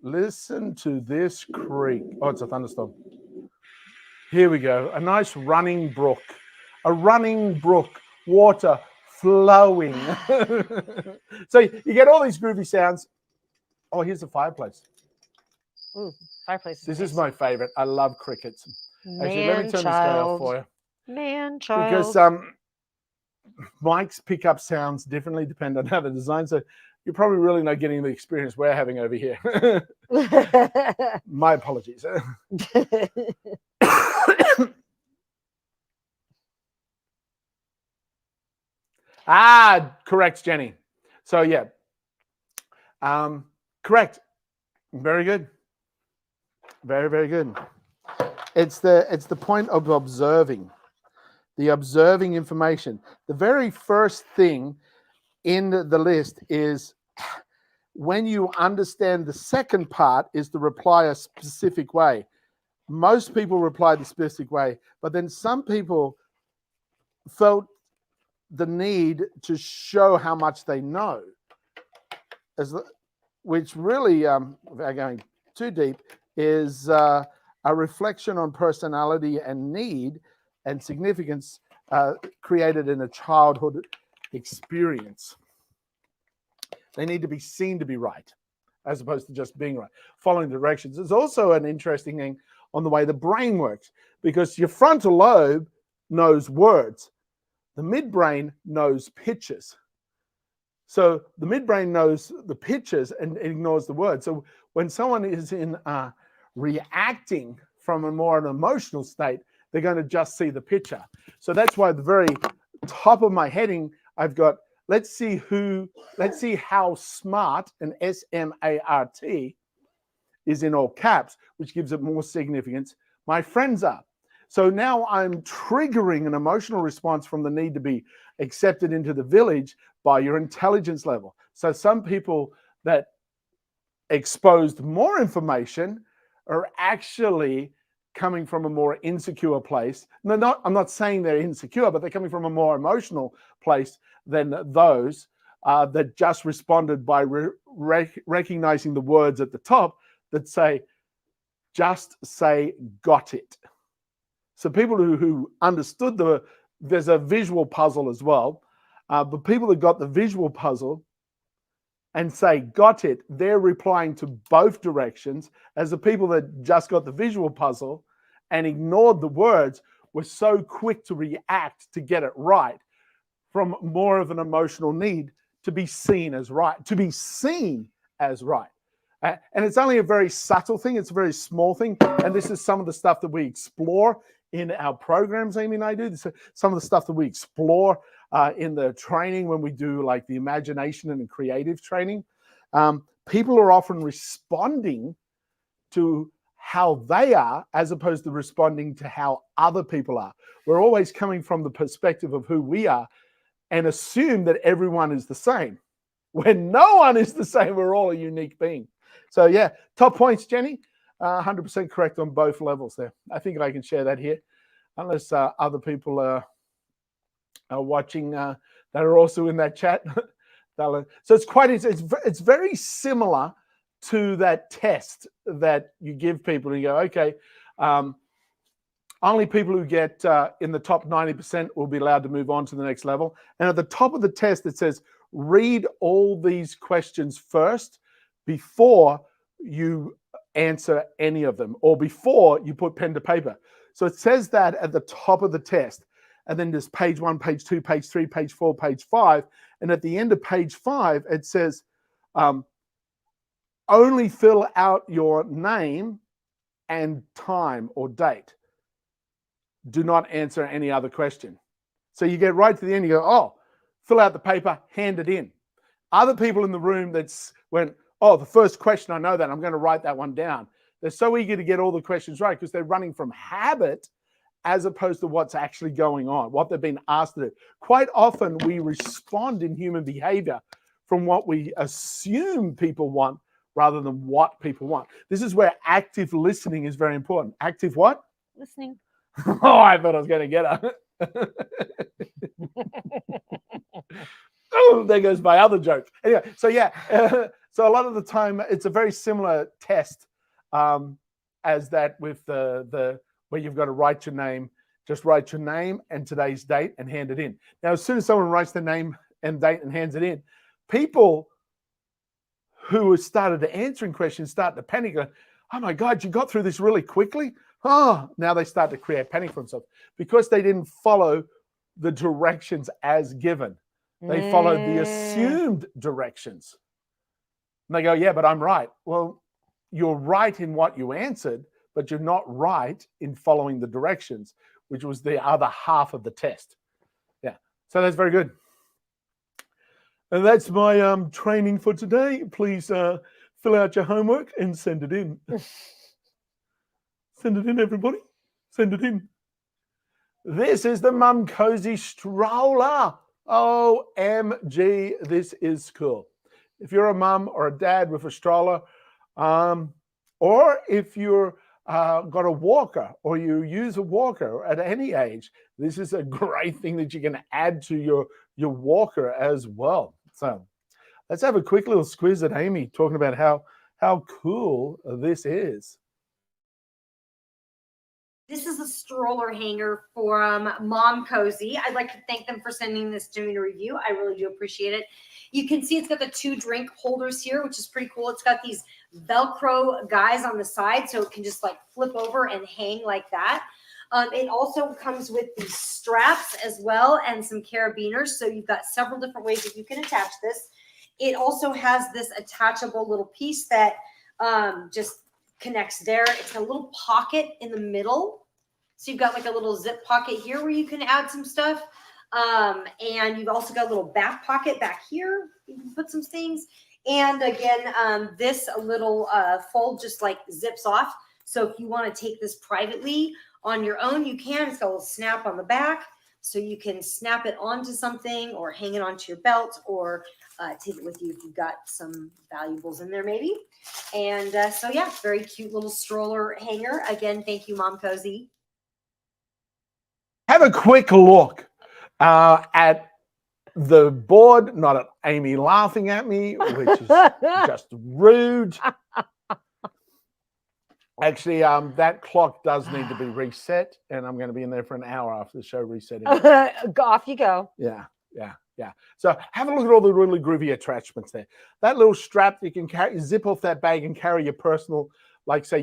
Listen to this creek. Oh, it's a thunderstorm. Here we go. A nice running brook. A running brook. Water flowing. So you get all these groovy sounds. Oh, here's the fireplace. Ooh, fireplace. This is my favorite. I love crickets. Actually, let me turn this guy off for you. Man-child. Because mics pick up sounds differently depending on how they're designed. So you're probably really not getting the experience we're having over here. My apologies. Correct, Jenny. So yeah, correct. Very good. Very, very good. It's the point of observing, the observing information. The very first thing in the list is when you understand the second part is to reply a specific way. Most people reply the specific way, but then some people felt the need to show how much they know, which really, without going too deep, is a reflection on personality and need and significance created in a childhood experience. They need to be seen to be right, as opposed to just being right, following directions. There's also an interesting thing on the way the brain works, because your frontal lobe knows words. The midbrain knows pictures. So the midbrain knows the pictures and ignores the words. So when someone is in reacting from a more an emotional state, they're going to just see the picture. So that's why at the very top of my heading, I've got, let's see how smart, and SMART is in all caps, which gives it more significance, my friends are. So now I'm triggering an emotional response from the need to be accepted into the village by your intelligence level. So some people that exposed more information are actually coming from a more insecure place. I'm not saying they're insecure, but they're coming from a more emotional place than those that just responded by recognizing the words at the top that say, just say, got it. So people who understood there's a visual puzzle as well, but people that got the visual puzzle and say, got it, they're replying to both directions, as the people that just got the visual puzzle and ignored the words were so quick to react to get it right, from more of an emotional need to be seen as right, to be seen as right. And it's only a very subtle thing. It's a very small thing. And this is some of the stuff that we explore in our programs, Amy and I do. This is some of the stuff that we explore in the training when we do like the imagination and creative training. People are often responding to how they are as opposed to responding to how other people are. We're always coming from the perspective of who we are and assume that everyone is the same. When no one is the same, we're all a unique being. So yeah, top points, Jenny. 100% correct on both levels there. I think I can share that here, unless other people are watching that are also in that chat. So it's very similar to that test that you give people and you go, okay, only people who get in the top 90% will be allowed to move on to the next level. And at the top of the test, it says, read all these questions first before you answer any of them, or before you put pen to paper. So it says that at the top of the test. And then there's page 1, page 2, page 3, page 4, page 5. And at the end of page 5, it says, only fill out your name and time or date. Do not answer any other question. So you get right to the end, you go, oh, fill out the paper, hand it in. Other people in the room went, oh, the first question, I know that, I'm going to write that one down. They're so eager to get all the questions right because they're running from habit as opposed to what's actually going on, what they've been asked to do. Quite often we respond in human behavior from what we assume people want rather than what people want. This is where active listening is very important. Active what? Listening. Oh, I thought I was going to get her. Oh, there goes my other joke. Anyway, so yeah, so a lot of the time it's a very similar test as that with the where you've got to write your name. Just write your name and today's date and hand it in. Now, as soon as someone writes their name and date and hands it in, people who have started answering questions start to panic. Oh my God, you got through this really quickly. Oh, now they start to create panic for themselves because they didn't follow the directions as given. They followed the assumed directions. And they go, yeah, but I'm right. Well, you're right in what you answered, but you're not right in following the directions, which was the other half of the test. Yeah. So that's very good. And that's my training for today. Please fill out your homework and send it in. Send it in, everybody. Send it in. This is the Mum Cozy Stroller. OMG, this is cool. If you're a mum or a dad with a stroller, or if you're got a walker or you use a walker at any age, this is a great thing that you can add to your walker as well. So let's have a quick little squiz at Amy talking about how cool this is. This is a stroller hanger from Mom Cozy. I'd like to thank them for sending this to me to review. I really do appreciate it. You can see it's got the 2 drink holders here, which is pretty cool. It's got these Velcro guys on the side, so it can just like flip over and hang like that. It also comes with these straps as well and some carabiners. So you've got several different ways that you can attach this. It also has this attachable little piece that just connects there. It's a little pocket in the middle. So you've got like a little zip pocket here where you can add some stuff. And you've also got a little back pocket back here. You can put some things. And again, this little fold just like zips off. So if you want to take this privately on your own, you can. It's got a little snap on the back. So you can snap it onto something or hang it onto your belt or take it with you if you've got some valuables in there maybe. And so yeah, very cute little stroller hanger. Again, thank you, Mom Cozy. Have a quick look at the board, not at Amy laughing at me, which is just rude. Actually, that clock does need to be reset, and I'm going to be in there for an hour after the show resetting. Off you go. Yeah. So have a look at all the really groovy attachments there. That little strap you can carry, zip off that bag and carry your personal, like say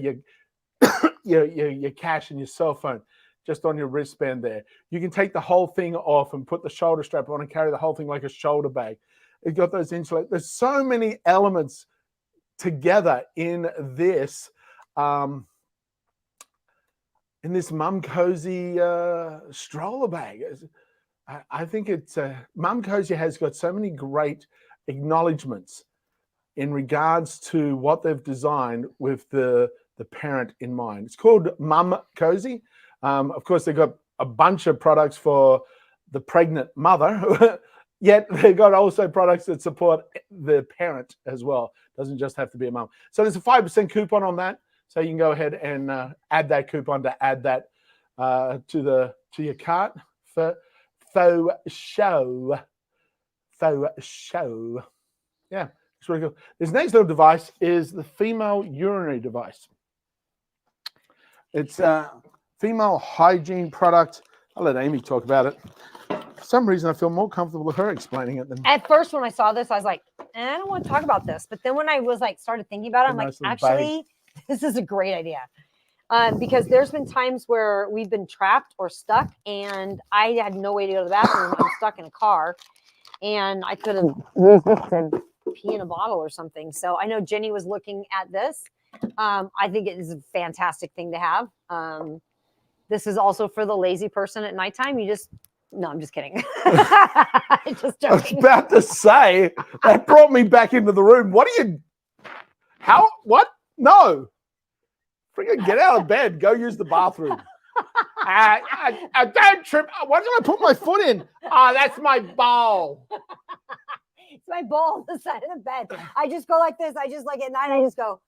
your cash and your cell phone just on your wristband there. You can take the whole thing off and put the shoulder strap on and carry the whole thing like a shoulder bag. It got those insulate. There's so many elements together in this Mum Cozy stroller bag. I think it's Mum Cozy has got so many great acknowledgements in regards to what they've designed with the parent in mind. It's called Mum Cozy. Of course, they've got a bunch of products for the pregnant mother, yet they've got also products that support the parent as well. Doesn't just have to be a mum. So there's a 5% coupon on that. So you can go ahead and add that coupon to add that to your cart for faux show. Yeah, it's really cool. This next little device is the female urinary device. It's a female hygiene product. I'll let Amy talk about it. For some reason, I feel more comfortable with her explaining it than. At first, when I saw this, I was like, I don't want to talk about this. But then when I was like, started thinking about it, I'm like, actually, this is a great idea. Because there's been times where we've been trapped or stuck and I had no way to go to the bathroom. I'm stuck in a car and I could have used this to pee in a bottle or something. So I know Jenny was looking at this. I think it is a fantastic thing to have. This is also for the lazy person at nighttime. No, I'm just kidding. I was about to say, that brought me back into the room. What? No. Freaking get out of bed. Go use the bathroom. Don't trip. Why did I put my foot in? That's my ball. It's my ball on the side of the bed. I just go like this. I just like at night, I just go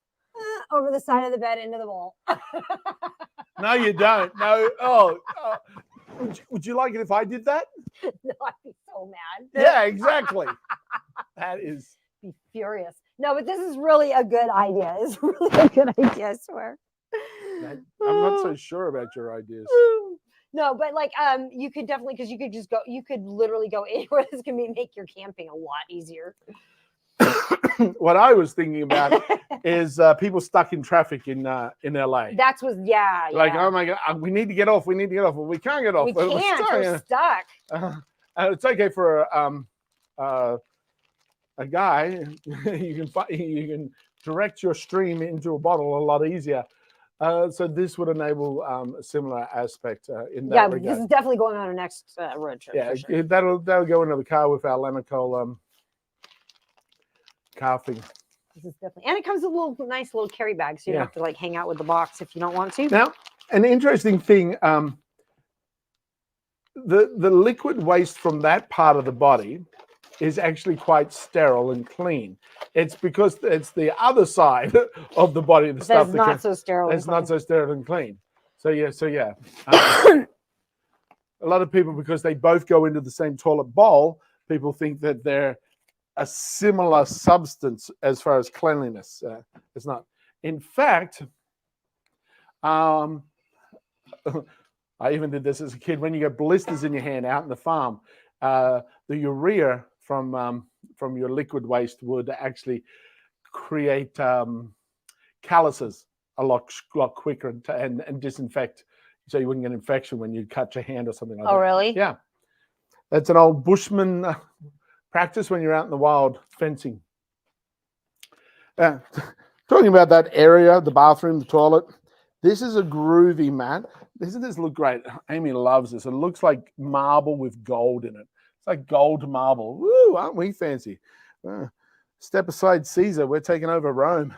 over the side of the bed into the bowl. No, you don't. No. Would you like it if I did that? No, I'd be so mad. Yeah, exactly. That is. Be furious. No, but this is really a good idea. It's really a good idea, I swear. I'm not so sure about your ideas. No, but like you could definitely, because you could literally go anywhere. This can make your camping a lot easier. What I was thinking about is people stuck in traffic in LA. That's was like, oh my God, we need to get off. We need to get off. Well, we can't get off. We can't. We're stuck. It's okay for a guy, you can direct your stream into a bottle a lot easier. So this would enable a similar aspect in that Yeah, regard. this is definitely going on our next road trip. Yeah, for sure. that'll go into the car with our Lemicol car thing. This is definitely, and it comes with a little nice little carry bag, so you don't Yeah. have to like hang out with the box if you don't want to. Now, an interesting thing, the liquid waste from that part of the body is actually quite sterile and clean. It's because it's the other side of the body, the stuff That's not so sterile. that's and not so sterile and clean. So yeah. A lot of people, because they both go into the same toilet bowl, people think that they're a similar substance as far as cleanliness. It's not. In fact, I even did this as a kid. When you get blisters in your hand out in the farm, the urea from your liquid waste would actually create calluses a lot quicker and disinfect, so you wouldn't get infection when you cut your hand or something like that. Oh, really? Yeah, that's an old bushman practice when you're out in the wild fencing. Talking about that area, the bathroom, the toilet. This is a groovy mat. Doesn't this look great? Amy loves this. It looks like marble with gold in it. It's like gold marble. Woo, aren't we fancy? Step aside, Caesar. We're taking over Rome.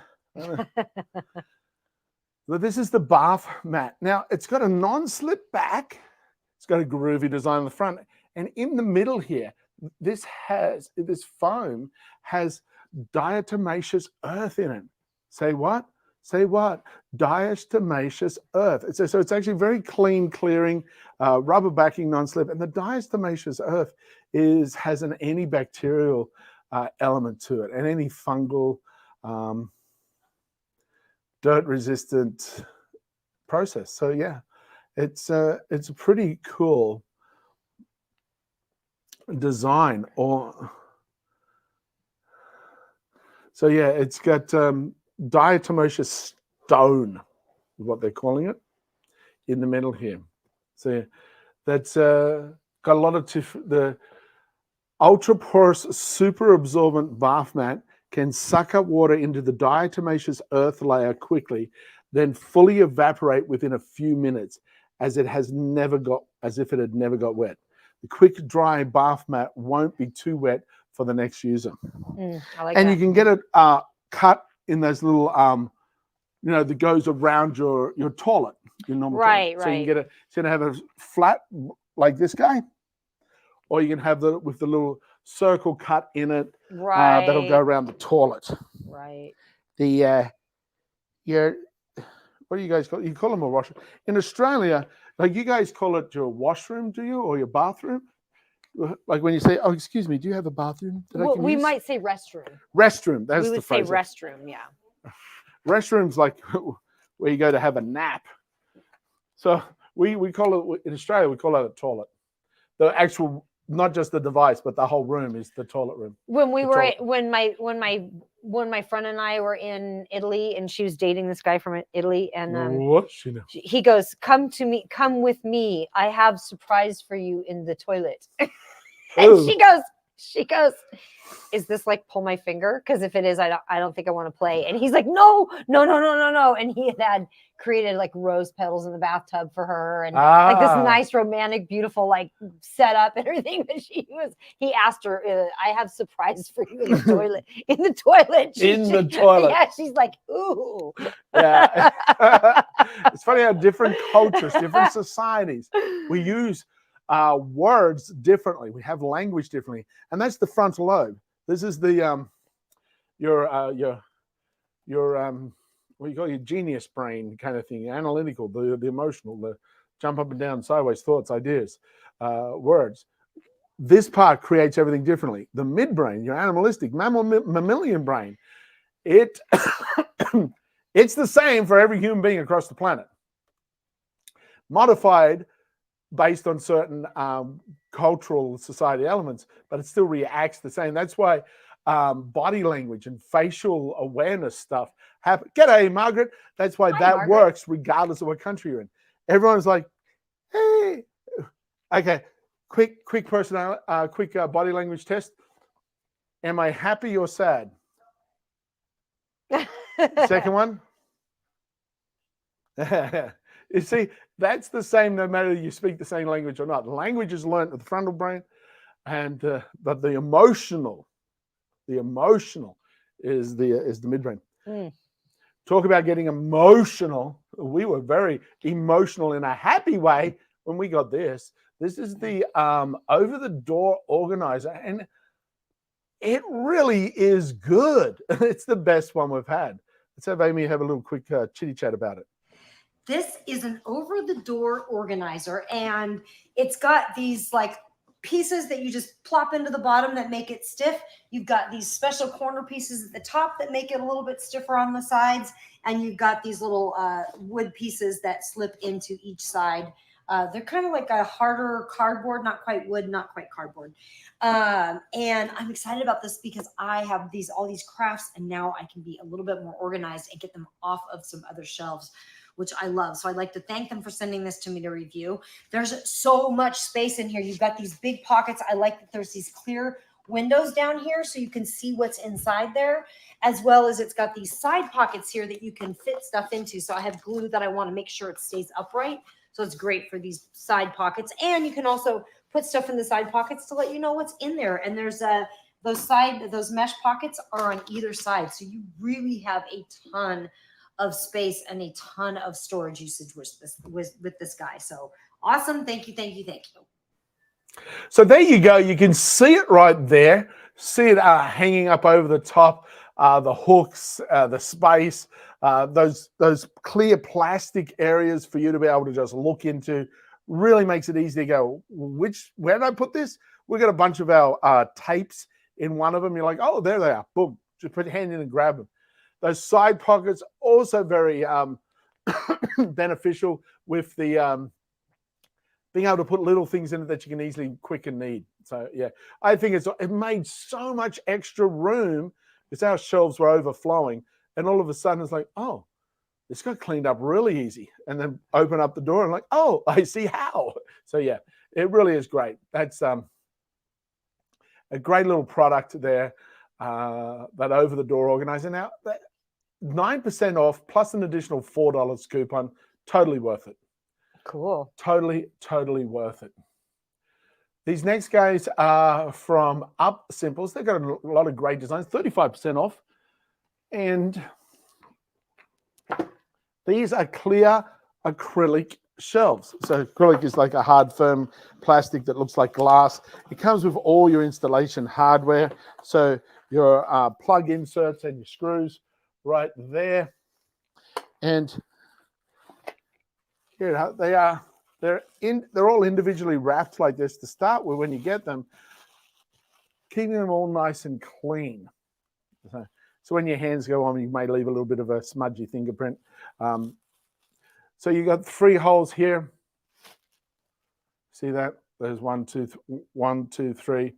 But this is the bath mat. Now, it's got a non-slip back. It's got a groovy design on the front. And in the middle here, this foam has diatomaceous earth in it. Say what? Say what? Diatomaceous earth. So it's actually very clean, clearing, rubber backing, non-slip. And the diatomaceous earth has an antibacterial element to it, and any fungal, dirt-resistant process. So yeah, it's a pretty cool design. So yeah, it's got diatomaceous stone, is what they're calling it, in the middle here. So that's got a lot of the ultra porous, super absorbent bath mat can suck up water into the diatomaceous earth layer quickly, then fully evaporate within a few minutes, as if it had never got wet. The quick dry bath mat won't be too wet for the next user. I like And that. you can get it cut in those little that goes around your toilet, your normal Right, toilet. So you can right. it's gonna have a flat like this guy, or you can have with the little circle cut in it. Right. That'll go around the toilet. Right. The what do you guys call it? You call them a washroom in Australia? Like, you guys call it your washroom, do you, or your bathroom? Like when you say, "Oh, excuse me, do you have a bathroom that I Well, can we use?" might say restroom. Restroom. That's We the would say phrase. restroom. Yeah. Restroom's like where you go to have a nap. So we call it in Australia. We call it a toilet. The actual, not just the device, but the whole room is the toilet room. When we The were toilet. when my friend and I were in Italy, and she was dating this guy from Italy, and What? She know. he goes, come with me, I have surprise for you in the toilet. And Ooh. she goes, is this like pull my finger? Because if it is, I don't think I want to play. And he's like, no. And he had created like rose petals in the bathtub for her, and like this nice romantic, beautiful like setup and everything. But he asked her, I have surprise for you in the toilet. In the toilet. The toilet. Yeah, she's like, ooh. Yeah. It's funny how different cultures, different societies, we use words differently. We have language differently, and that's the frontal lobe. This is the your what you call your genius brain kind of thing, analytical, the emotional, the jump up and down, sideways thoughts, ideas, words. This part creates everything differently. The midbrain, your animalistic, mammalian brain, it's the same for every human being across the planet. Modified based on certain cultural society elements, but it still reacts the same. That's why body language and facial awareness stuff happen. G'day, Margaret. That's why that Margaret. works regardless of what country you're in. Everyone's like, hey, okay, quick personality, quick body language test. Am I happy or sad? Second one. You see, that's the same no matter you speak the same language or not. The language is learned at the frontal brain, and but the emotional is the midbrain. Talk about getting emotional. We were very emotional in a happy way when we got this. This is the over-the-door organizer, and it really is good. It's the best one we've had. Let's have Amy have a little quick chitty chat about it. This is an over-the-door organizer, and it's got these like pieces that you just plop into the bottom that make it stiff. You've got these special corner pieces at the top that make it a little bit stiffer on the sides, and you've got these little wood pieces that slip into each side. They're kind of like a harder cardboard, not quite wood, not quite cardboard. And I'm excited about this because I have all these crafts, and now I can be a little bit more organized and get them off of some other shelves, which I love. So I'd like to thank them for sending this to me to review. There's so much space in here. You've got these big pockets. I like that there's these clear windows down here so you can see what's inside there, as well as it's got these side pockets here that you can fit stuff into. So I have glue that I want to make sure it stays upright. So it's great for these side pockets. And you can also put stuff in the side pockets to let you know what's in there. And there's those mesh pockets are on either side. So you really have a ton of space and a ton of storage usage with this guy. So awesome. Thank you. Thank you. Thank you. So there you go. You can see it right there. See it hanging up over the top, the hooks, the space, those clear plastic areas for you to be able to just look into. Really makes it easy to go, where did I put this? We've got a bunch of our tapes in one of them. You're like, oh, there they are. Boom. Just put your hand in and grab them. Those side pockets also very beneficial with the being able to put little things in it that you can easily quick and need. So yeah, I think it made so much extra room because our shelves were overflowing, and all of a sudden it's like, oh, this got cleaned up really easy. And then open up the door and like, oh, I see how. So yeah, it really is great. That's a great little product there. That over the door organizer. Now, 9% off plus an additional $4 coupon. Totally worth it. Cool. Totally worth it. These next guys are from Up Simples. They've got a lot of great designs, 35% off. And these are clear acrylic shelves. So acrylic is like a hard, firm plastic that looks like glass. It comes with all your installation hardware. So your plug inserts and your screws right there. And here they are. They're all individually wrapped like this to start with when you get them, keeping them all nice and clean. So when your hands go on, you may leave a little bit of a smudgy fingerprint. So you got 3 holes here. See that? There's 1, 2, 3.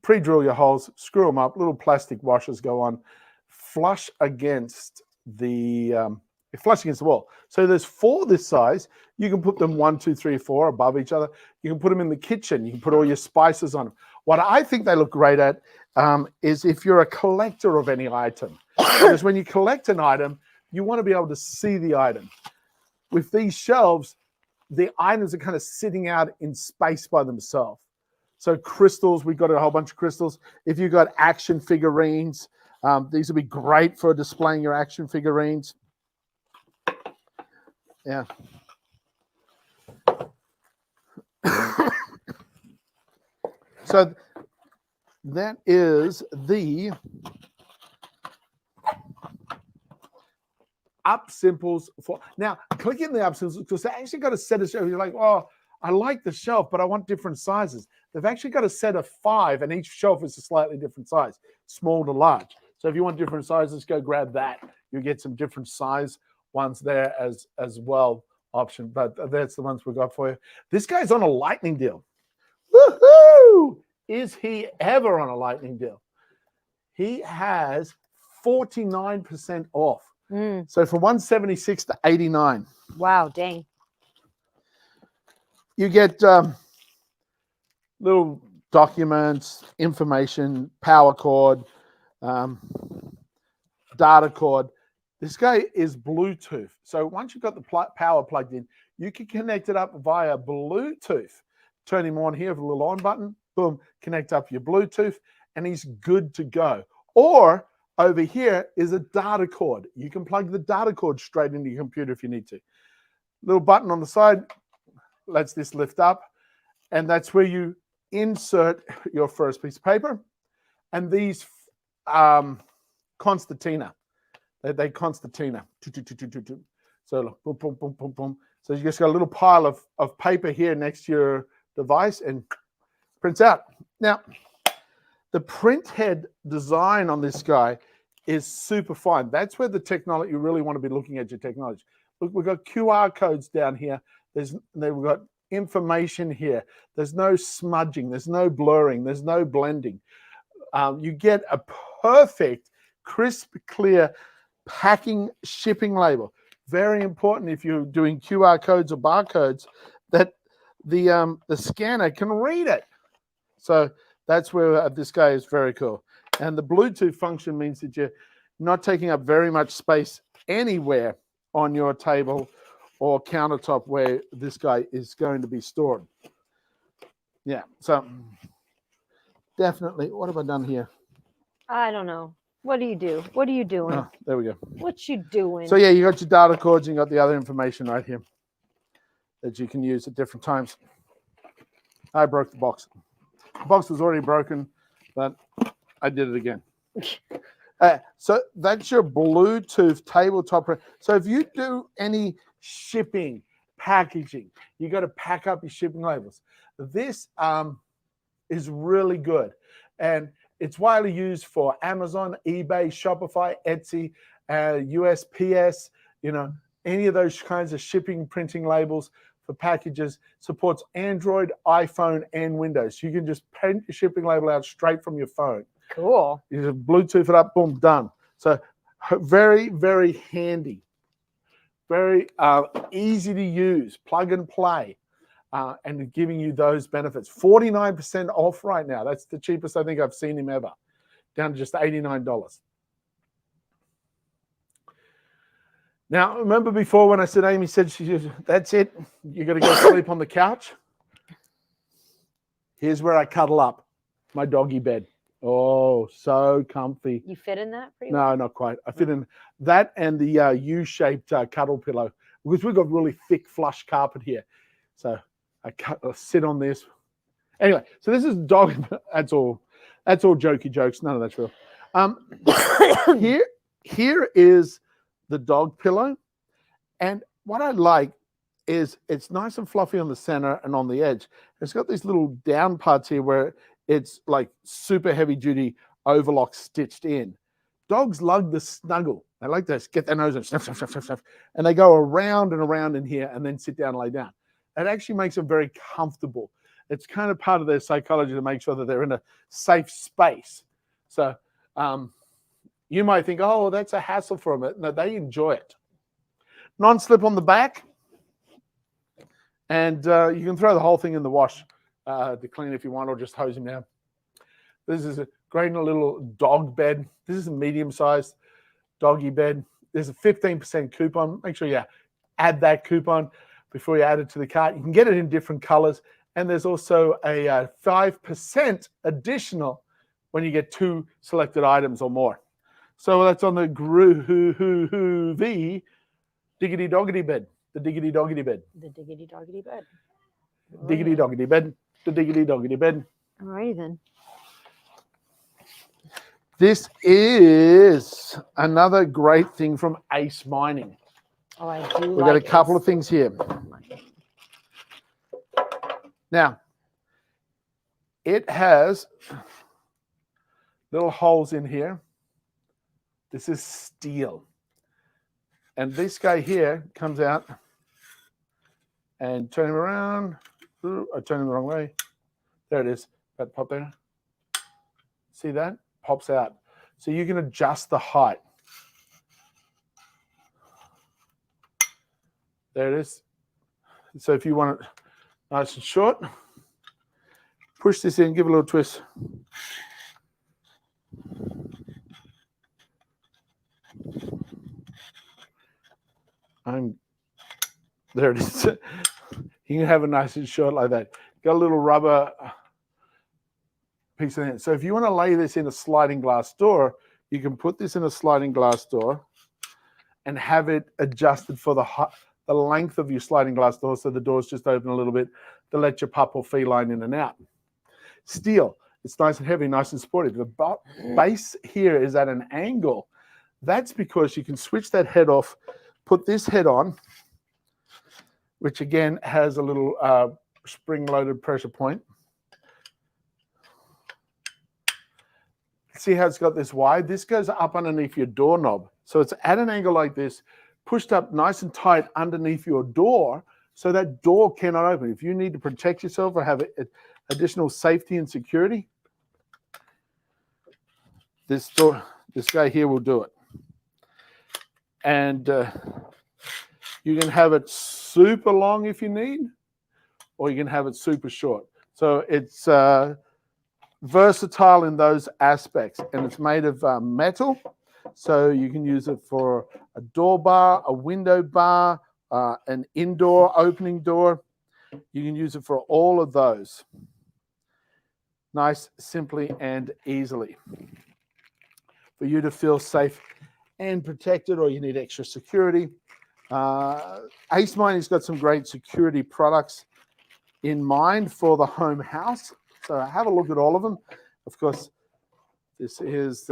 Pre-drill your holes, screw them up. Little plastic washers go on. Flush against the wall. So there's 4 this size. You can put them 1, 2, 3, 4 above each other. You can put them in the kitchen. You can put all your spices on them. What I think they look great at is if you're a collector of any item. Because when you collect an item, you want to be able to see the item. With these shelves, the items are kind of sitting out in space by themselves. So crystals, we've got a whole bunch of crystals. If you've got action figurines, these would be great for displaying your action figurines. Yeah. So that is the Up Simples. Now, click in the Up Simples because they actually got a set of shelves. You're like, oh, I like the shelf, but I want different sizes. They've actually got a set of 5, and each shelf is a slightly different size, small to large. So if you want different sizes, go grab that. You get some different size ones there as well option. But that's the ones we got for you. This guy's on a lightning deal. Woohoo! Is he ever on a lightning deal? He has 49% off. So from 176 to 89. Wow, dang. You get little documents, information, power cord, data cord. This guy is Bluetooth. So once you've got the power plugged in, you can connect it up via Bluetooth. Turn him on here with a little on button. Boom, connect up your Bluetooth, and he's good to go. Or over here is a data cord. You can plug the data cord straight into your computer if you need to. Little button on the side lets this lift up, and that's where you insert your first piece of paper. And these concertina, they concertina. So look, boom, boom, boom, boom, boom. So you just got a little pile of paper here next to your device and prints out. Now, the print head design on this guy is super fine. That's where the technology, you really want to be looking at your technology. Look, we've got QR codes down here. We've got information here. There's no smudging. There's no blurring. There's no blending. You get a perfect, crisp, clear packing shipping label. Very important if you're doing QR codes or barcodes that the scanner can read it. So that's where this guy is very cool. And the Bluetooth function means that you're not taking up very much space anywhere on your table or countertop where this guy is going to be stored. Yeah, so definitely. What have I done here? I don't know. What do you do? What are you doing? Oh, there we go. What you doing? So yeah, you got your data cords, you got the other information right here that you can use at different times. I broke the box. The box was already broken, but I did it again. So that's your Bluetooth tabletop. So if you do any shipping, packaging, you got to pack up your shipping labels. This is really good. And it's widely used for Amazon, eBay, Shopify, Etsy, USPS, any of those kinds of shipping, printing labels for packages. Supports Android, iPhone, and Windows. You can just print your shipping label out straight from your phone. Cool. You just Bluetooth it up, boom, done. So very, very handy. Very easy to use, plug and play. And giving you those benefits. 49% off right now. That's the cheapest I think I've seen him ever. Down to just $89. Now, remember before when I said, Amy said, that's it. You got to go sleep on the couch. Here's where I cuddle up. My doggy bed. Oh, so comfy. You fit in that pretty No, not quite. I fit in that and the U-shaped cuddle pillow because we've got really thick, flush carpet here. So I sit on this. Anyway, so this is dog. That's all jokey jokes. None of that's real. Here is the dog pillow. And what I like is it's nice and fluffy on the center and on the edge. It's got these little down parts here where it's like super heavy duty overlock stitched in. Dogs love the snuggle. They like to get their nose and sniff, sniff, sniff, sniff, sniff. And they go around and around in here and then sit down and lay down. It actually makes them very comfortable. It's kind of part of their psychology to make sure that they're in a safe space. So you might think, oh, that's a hassle for them. No, they enjoy it. Non-slip on the back. And you can throw the whole thing in the wash to clean if you want, or just hose them down. This is a great little dog bed. This is a medium-sized doggy bed. There's a 15% coupon. Make sure you add that coupon before you add it to the cart. You can get it in different colors. And there's also a 5% additional when you get 2 selected items or more. So that's on the Groovy Diggity Doggity bed. The Diggity Doggity bed. The diggity doggity bed. Diggity Doggity bed. The Diggity Doggity bed. All righty then. This is another great thing from Ace Mining. Oh, I do. We've got a couple of things here. Now, it has little holes in here. This is steel. And this guy here comes out and turn him around. Ooh, I turned him the wrong way. There it is. That pop there. See that? Pops out. So you can adjust the height. There it is. So if you want it nice and short, push this in, give it a little twist. There it is. You can have a nice and short like that. Got a little rubber piece in it. So if you want to lay this in a sliding glass door, you can put this in a sliding glass door and have it adjusted for the length of your sliding glass door, so the door's just open a little bit to let your pup or feline in and out. Steel, it's nice and heavy, nice and supportive. The base here is at an angle. That's because you can switch that head off, put this head on, which again has a little spring-loaded pressure point. See how it's got this wide? This goes up underneath your doorknob. So it's at an angle like this, pushed up nice and tight underneath your door, so that door cannot open. If you need to protect yourself or have additional safety and security, this guy here will do it. And you can have it super long if you need, or you can have it super short. So it's versatile in those aspects, and it's made of metal. So you can use it for a door bar, a window bar, an indoor opening door. You can use it for all of those. Nice, simply, and easily. For you to feel safe and protected, or you need extra security. Ace Mining's got some great security products in mind for the home house. So have a look at all of them. Of course, this is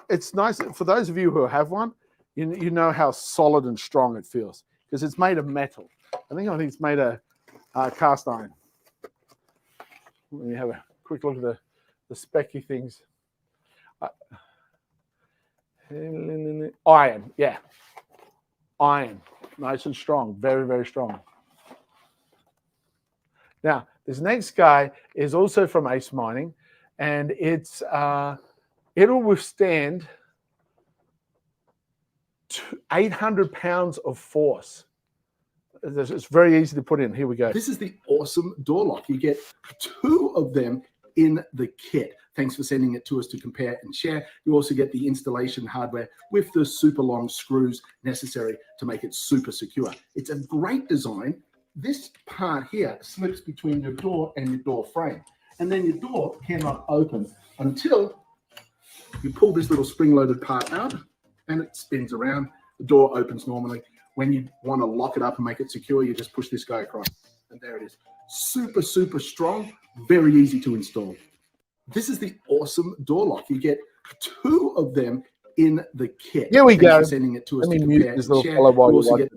it's nice for those of you who have one. You know how solid and strong it feels because it's made of metal. I think it's made of cast iron. Let me have a quick look at the specky things. Iron, yeah. Iron, nice and strong, very, very strong. Now, this next guy is also from Ace Mining, and it'll withstand 800 pounds of force. It's very easy to put in. Here we go. This is the awesome door lock. You get 2 of them in the kit. Thanks for sending it to us to compare and share. You also get the installation hardware with the super long screws necessary to make it super secure. It's a great design. This part here slips between your door and your door frame. And then your door cannot open until you pull this little spring-loaded part out and it spins around. The door opens normally. When you want to lock it up and make it secure, you just push this guy across. And there it is. Super, super strong. Very easy to install. This is the awesome door lock. You get 2 of them in the kit. Here we go. Thanks for sending it to us to compare and share.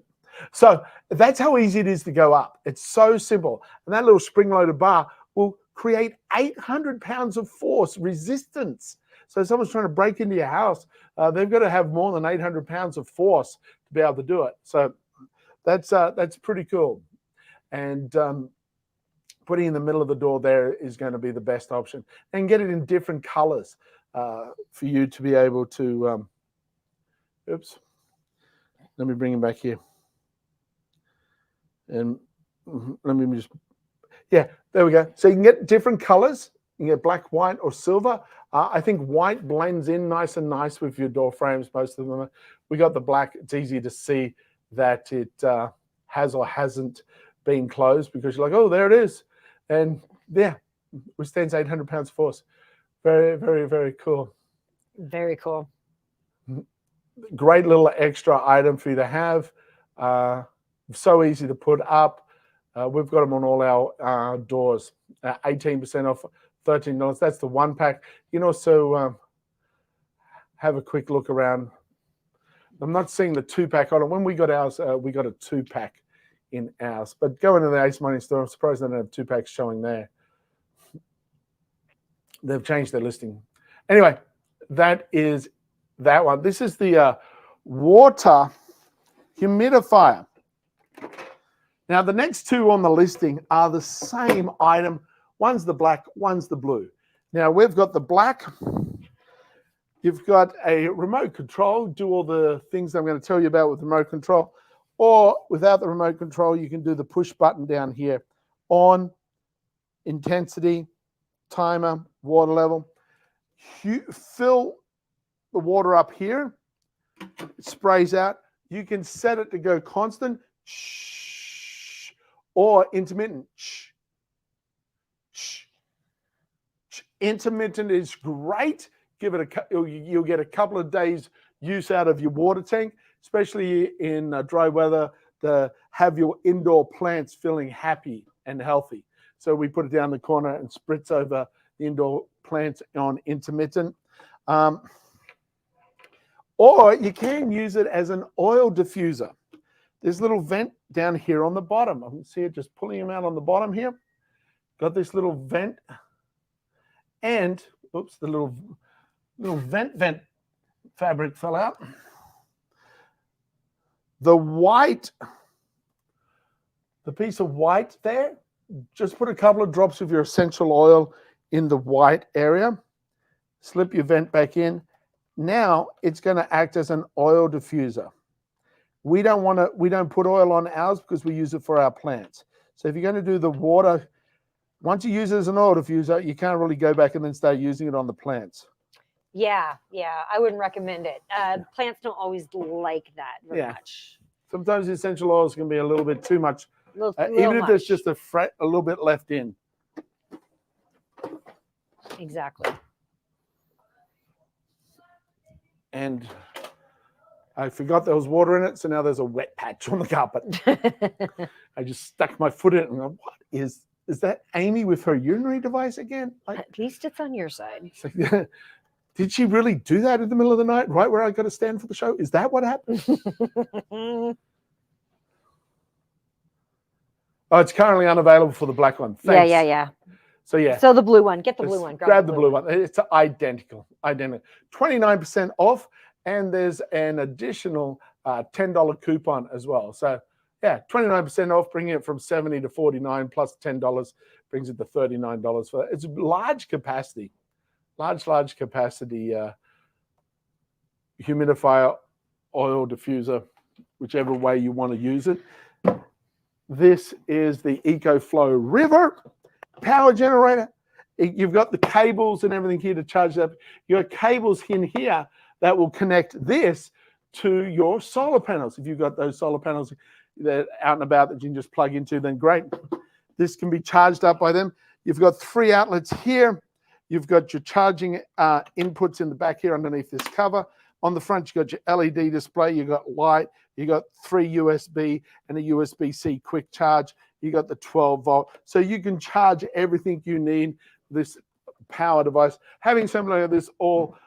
So that's how easy it is to go up. It's so simple. And that little spring-loaded bar will create 800 pounds of force resistance. So if someone's trying to break into your house, they've got to have more than 800 pounds of force to be able to do it. So that's pretty cool. And putting in the middle of the door there is going to be the best option. And get it in different colors for you to be able to, oops, let me bring him back here. And let me just, yeah, there we go. So you can get different colors. You can get black, white, or silver. I think white blends in nice with your door frames, most of them. We got the black. It's easy to see that it has or hasn't been closed because you're like, oh, there it is. And yeah, withstands 800 pounds of force. Very, very, very cool. Very cool. Great little extra item for you to have. So easy to put up. We've got them on all our doors. 18% off, $13. That's the 1-pack. You can also have a quick look around. I'm not seeing the 2-pack on it. When we got ours, we got a 2-pack in ours. But go into the Ace Mining store. I'm surprised they don't have 2-packs showing there. They've changed their listing. Anyway, that is that one. This is the water humidifier. Now, the next 2 on the listing are the same item. One's the black, one's the blue. Now, we've got the black. You've got a remote control. Do all the things I'm going to tell you about with remote control. Or without the remote control, you can do the push button down here. On, intensity, timer, water level. Fill the water up here. It sprays out. You can set it to go constant or intermittent. Intermittent is great. Give it you'll get a couple of days use out of your water tank, especially in dry weather, to have your indoor plants feeling happy and healthy. So we put it down the corner and spritz over the indoor plants on intermittent. Or you can use it as an oil diffuser. There's a little vent down here on the bottom. I can see it just pulling them out on the bottom here. Got this little vent. And, oops, the little vent fabric fell out. The piece of white there, just put a couple of drops of your essential oil in the white area. Slip your vent back in. Now it's going to act as an oil diffuser. We don't put oil on ours because we use it for our plants. So if you're going to do the water, once you use it as an oil diffuser, you can't really go back and then start using it on the plants. Yeah, I wouldn't recommend it. Plants don't always like that very much. Sometimes the essential oils can be a little bit too much, Little if there's just a little bit left in. Exactly. And I forgot there was water in it, so now there's a wet patch on the carpet. I just stuck my foot in it and I'm, what is that Amy with her urinary device again? Like, At least it's on your side. did she really do that in the middle of the night, right where I got to stand for the show? Is that what happened? Oh, it's currently unavailable for the black one. Thanks. Yeah. So yeah. So the blue one. Get the blue one. Grab the blue one. It's identical. 29% off, and there's an additional $10 coupon as well. So yeah, 29% off, bringing it from $70 to $49 plus $10 brings it to $39 for that. It's large capacity, large capacity humidifier, oil diffuser, whichever way you want to use it. This is the EcoFlow River power generator. You've got the cables and everything here to charge up. Your cables in here that will connect this to your solar panels. If you've got those solar panels that are out and about that you can just plug into, then great. This can be charged up by them. You've got 3 outlets here. You've got your charging inputs in the back here underneath this cover. On the front, you've got your LED display. You've got light. You've got 3 USB and a USB-C quick charge. You got the 12 volt. So you can charge everything you need this power device. Having something like this all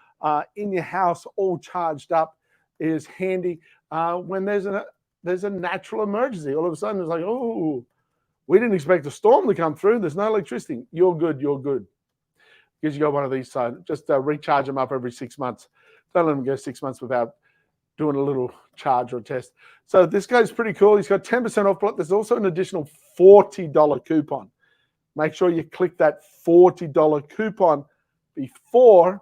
in your house, all charged up, is handy when there's a natural emergency. All of a sudden, it's like, oh, we didn't expect a storm to come through. There's no electricity. You're good. Because you got one of these, just recharge them up every 6 months. Don't let them go 6 months without doing a little charge or test. So this guy's pretty cool. He's got 10% off, but there's also an additional $40 coupon. Make sure you click that $40 coupon before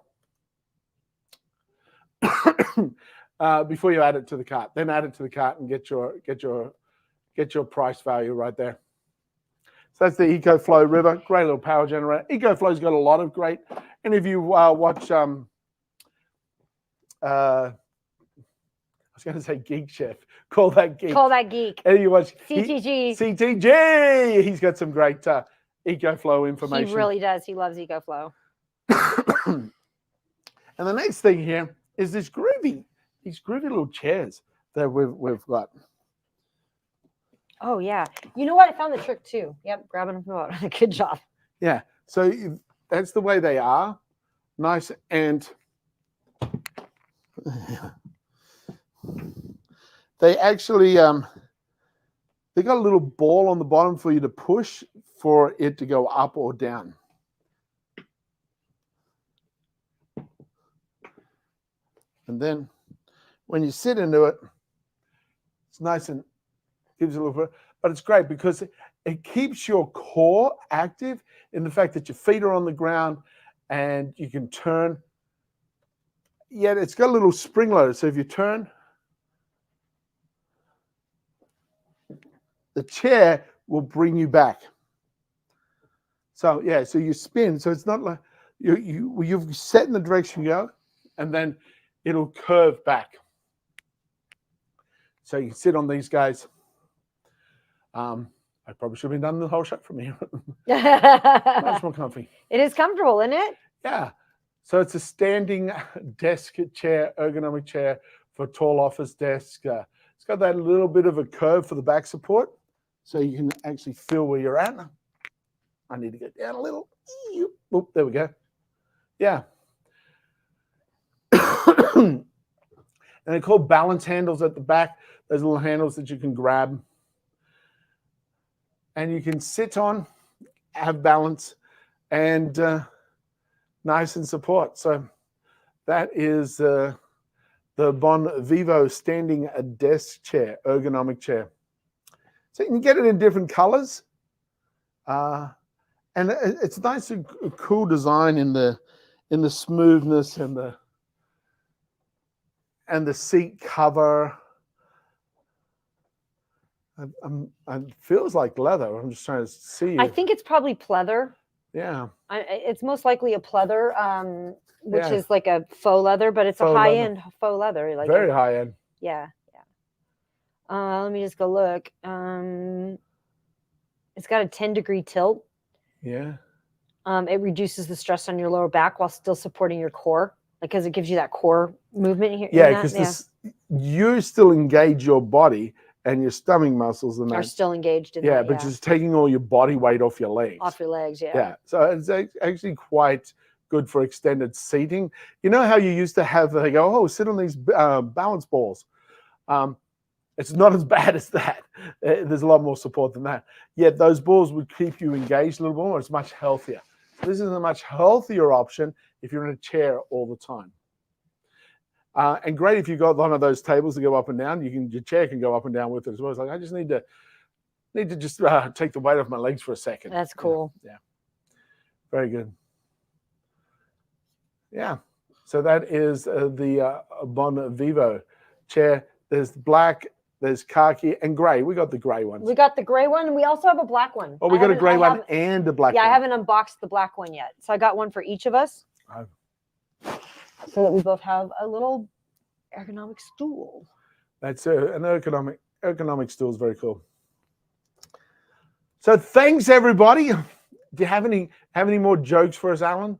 before you add it to the cart. Then add it to the cart and get your price value right there. So that's the EcoFlow River. Great little power generator. EcoFlow's got a lot of great. And if you watch I was going to say Geek Chef. Call that geek. And you watch CTG. CTG. He's got some great EcoFlow information. He really does. He loves EcoFlow. And the next thing here is these groovy little chairs that we've got. Oh yeah. You know what? I found the trick too. Yep, grabbing them from the bottom. Good job. Yeah. So that's the way they are. Nice and they actually they got a little ball on the bottom for you to push for it to go up or down. And then when you sit into it, it's nice and gives you a little bit, but it's great because it keeps your core active in the fact that your feet are on the ground and you can turn. Yet it's got a little spring loader. So if you turn, the chair will bring you back. So yeah, so you spin. So it's not like you've set in the direction you go, and then it'll curve back. So you can sit on these guys. I probably should have been done the whole show from here. Much more comfy. It is comfortable, isn't it? Yeah. So it's a standing desk chair, ergonomic chair for tall office desk. It's got that little bit of a curve for the back support, so you can actually feel where you're at. I need to get down a little. Oop, there we go. Yeah. And they're called balance handles at the back. Those little handles that you can grab. And you can sit on, have balance, and nice and support. So that is the Bon Vivo standing desk chair, ergonomic chair. So you can get it in different colors. And it's nice and cool design in the smoothness and the seat cover. It feels like leather. I'm just trying to see. I think it's probably pleather. Yeah. It's most likely a pleather, which Yeah. is like a faux leather, but it's Faux a leather. high-end faux leather. Like Very high end. Yeah. Let me just go look. It's got a 10-degree tilt. Yeah. It reduces the stress on your lower back while still supporting your core, because it gives you that core movement here. Yeah, because you still engage your body and your stomach muscles and are that. still engaged in Yeah, that, but just taking all your body weight off your legs. off your legs. Yeah. Yeah, so it's actually quite good for extended seating. You know how you used to have, they go, oh, sit on these balance balls. It's not as bad as that. There's a lot more support than that. Yet those balls would keep you engaged a little more. It's much healthier. So this is a much healthier option if you're in a chair all the time. And great if you've got one of those tables that go up and down. Your chair can go up and down with it as well. It's like, I just need to just take the weight off my legs for a second. That's cool. Yeah. Very good. Yeah. So that is the Bon Vivo chair. There's black, there's khaki, and gray. We got the gray ones. We got the gray one, and we also have a black one. Oh, we got a gray one and a black one. Yeah, I haven't unboxed the black one yet. So I got one for each of us. Oh. So that we both have a little ergonomic stool. That's an ergonomic stool is very cool. So thanks everybody. Do you have any more jokes for us, Alan,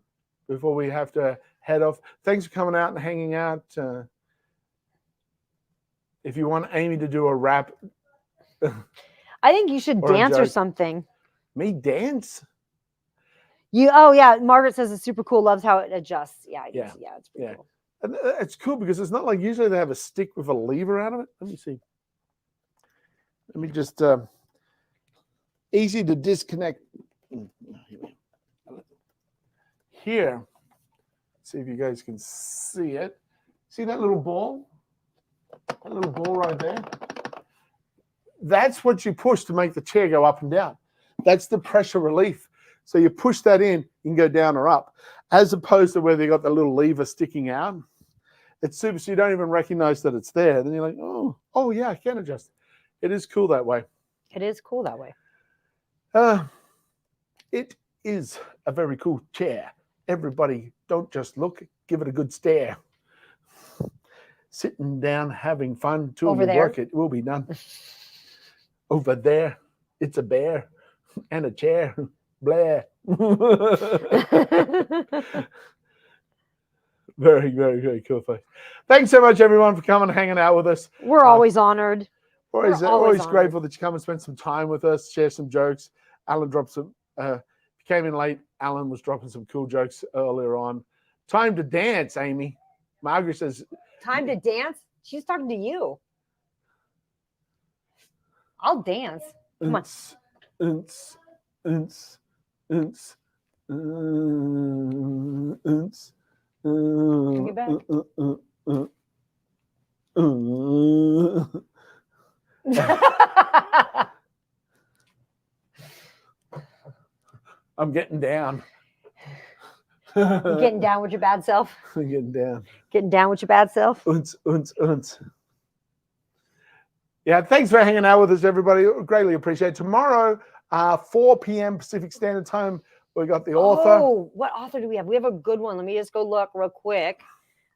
before we have to head off? Thanks for coming out and hanging out. If you want Amy to do a rap, I think you should Or a dance or joke. something. me dance. Oh yeah, Margaret says it's super cool. Loves how it adjusts. Yeah, Yeah. yeah, it's pretty Yeah. cool. And it's cool because it's not like usually they have a stick with a lever out of it. Let me see. Let me just easy to disconnect. Here, see if you guys can see it. See that little ball? That little ball right there? That's what you push to make the chair go up and down. That's the pressure relief. So you push that in, you can go down or up, as opposed to where they got the little lever sticking out. It's super, so you don't even recognize that it's there. Then you're like, oh yeah, I can adjust. It is cool that way. It is cool that way. It is a very cool chair. Everybody, don't just look, give it a good stare. Sitting down, having fun, till Over you there. work it will be done. Over there, it's a bear and a chair. Blair. Very, very, very cool. Folks. Thanks so much, everyone, for coming and hanging out with us. We're always honored. Always, We're always always honored. grateful that you come and spend some time with us, share some jokes. Alan dropped some, came in late. Alan was dropping some cool jokes earlier on. Time to dance, Amy. Margaret says, Time to dance. She's talking to you. I'll dance. Come on. unts, unts, unts, unts, Bring it back. I'm getting down. You getting down with your bad self? I'm getting down. Getting down with your bad self? Unts, unts, unts. Yeah, thanks for hanging out with us, everybody. Greatly appreciate it. Tomorrow, 4 p.m. Pacific Standard Time, We got the author. Oh, what author do we have? We have a good one. Let me just go look real quick.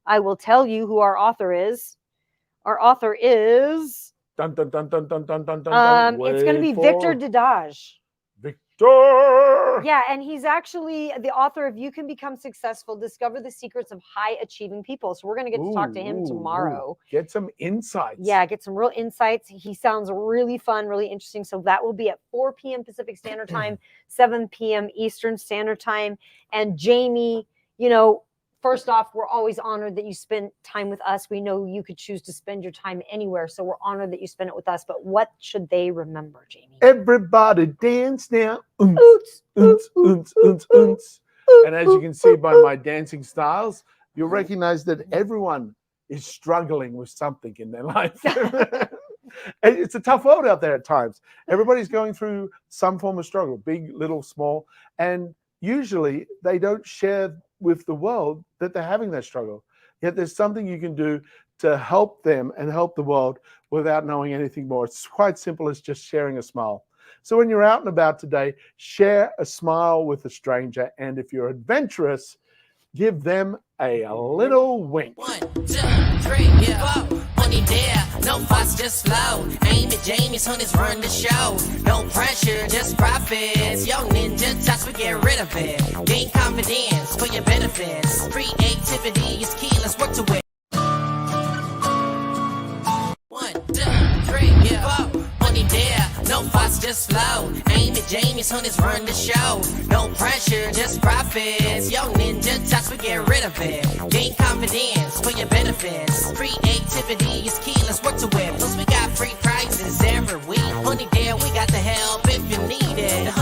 I will tell you who our author is. Our author is Dun, dun, dun, dun, dun, dun, dun, dun. it's going to be Wait Victor for Didage. Victor. Yeah, and he's actually the author of You Can Become Successful, Discover the Secrets of High Achieving People. So we're going to get to talk to him Ooh, tomorrow. Get some insights. Yeah, get some real insights. He sounds really fun, really interesting. So that will be at 4 p.m. Pacific Standard Time, 7 p.m. Eastern Standard Time. And Jamie, you know, first off, we're always honored that you spend time with us. We know you could choose to spend your time anywhere. So we're honored that you spend it with us. But what should they remember, Jamie? Everybody dance now. Oons, Oots, oons, oots, oons, oons, oons. And as you can see by my dancing styles, you'll recognize that everyone is struggling with something in their life. And it's a tough world out there at times. Everybody's going through some form of struggle, big, little, small. And usually they don't share with the world that they're having that struggle. Yet there's something you can do to help them and help the world without knowing anything more. It's quite simple as just sharing a smile. So when you're out and about today, share a smile with a stranger. And if you're adventurous, give them a little wink. 1, 2, 3, 4. Money there, no fuss, just flow. Aim at Jamie's hunters run the show. No pressure, just profits. Young ninja touch, we get rid of it. Gain confidence for your benefits. Creativity is key, let's work to it. 1, 2, 3, 4. Money there, no fuss, just flow. Aim at Jamie's hunters run the show. No pressure, just profits. Young ninja touch, we get rid of it. Gain confidence for your benefits. Creativity is key, let's work to it. Plus we got free prizes every week. Money there, we got the help if you need it.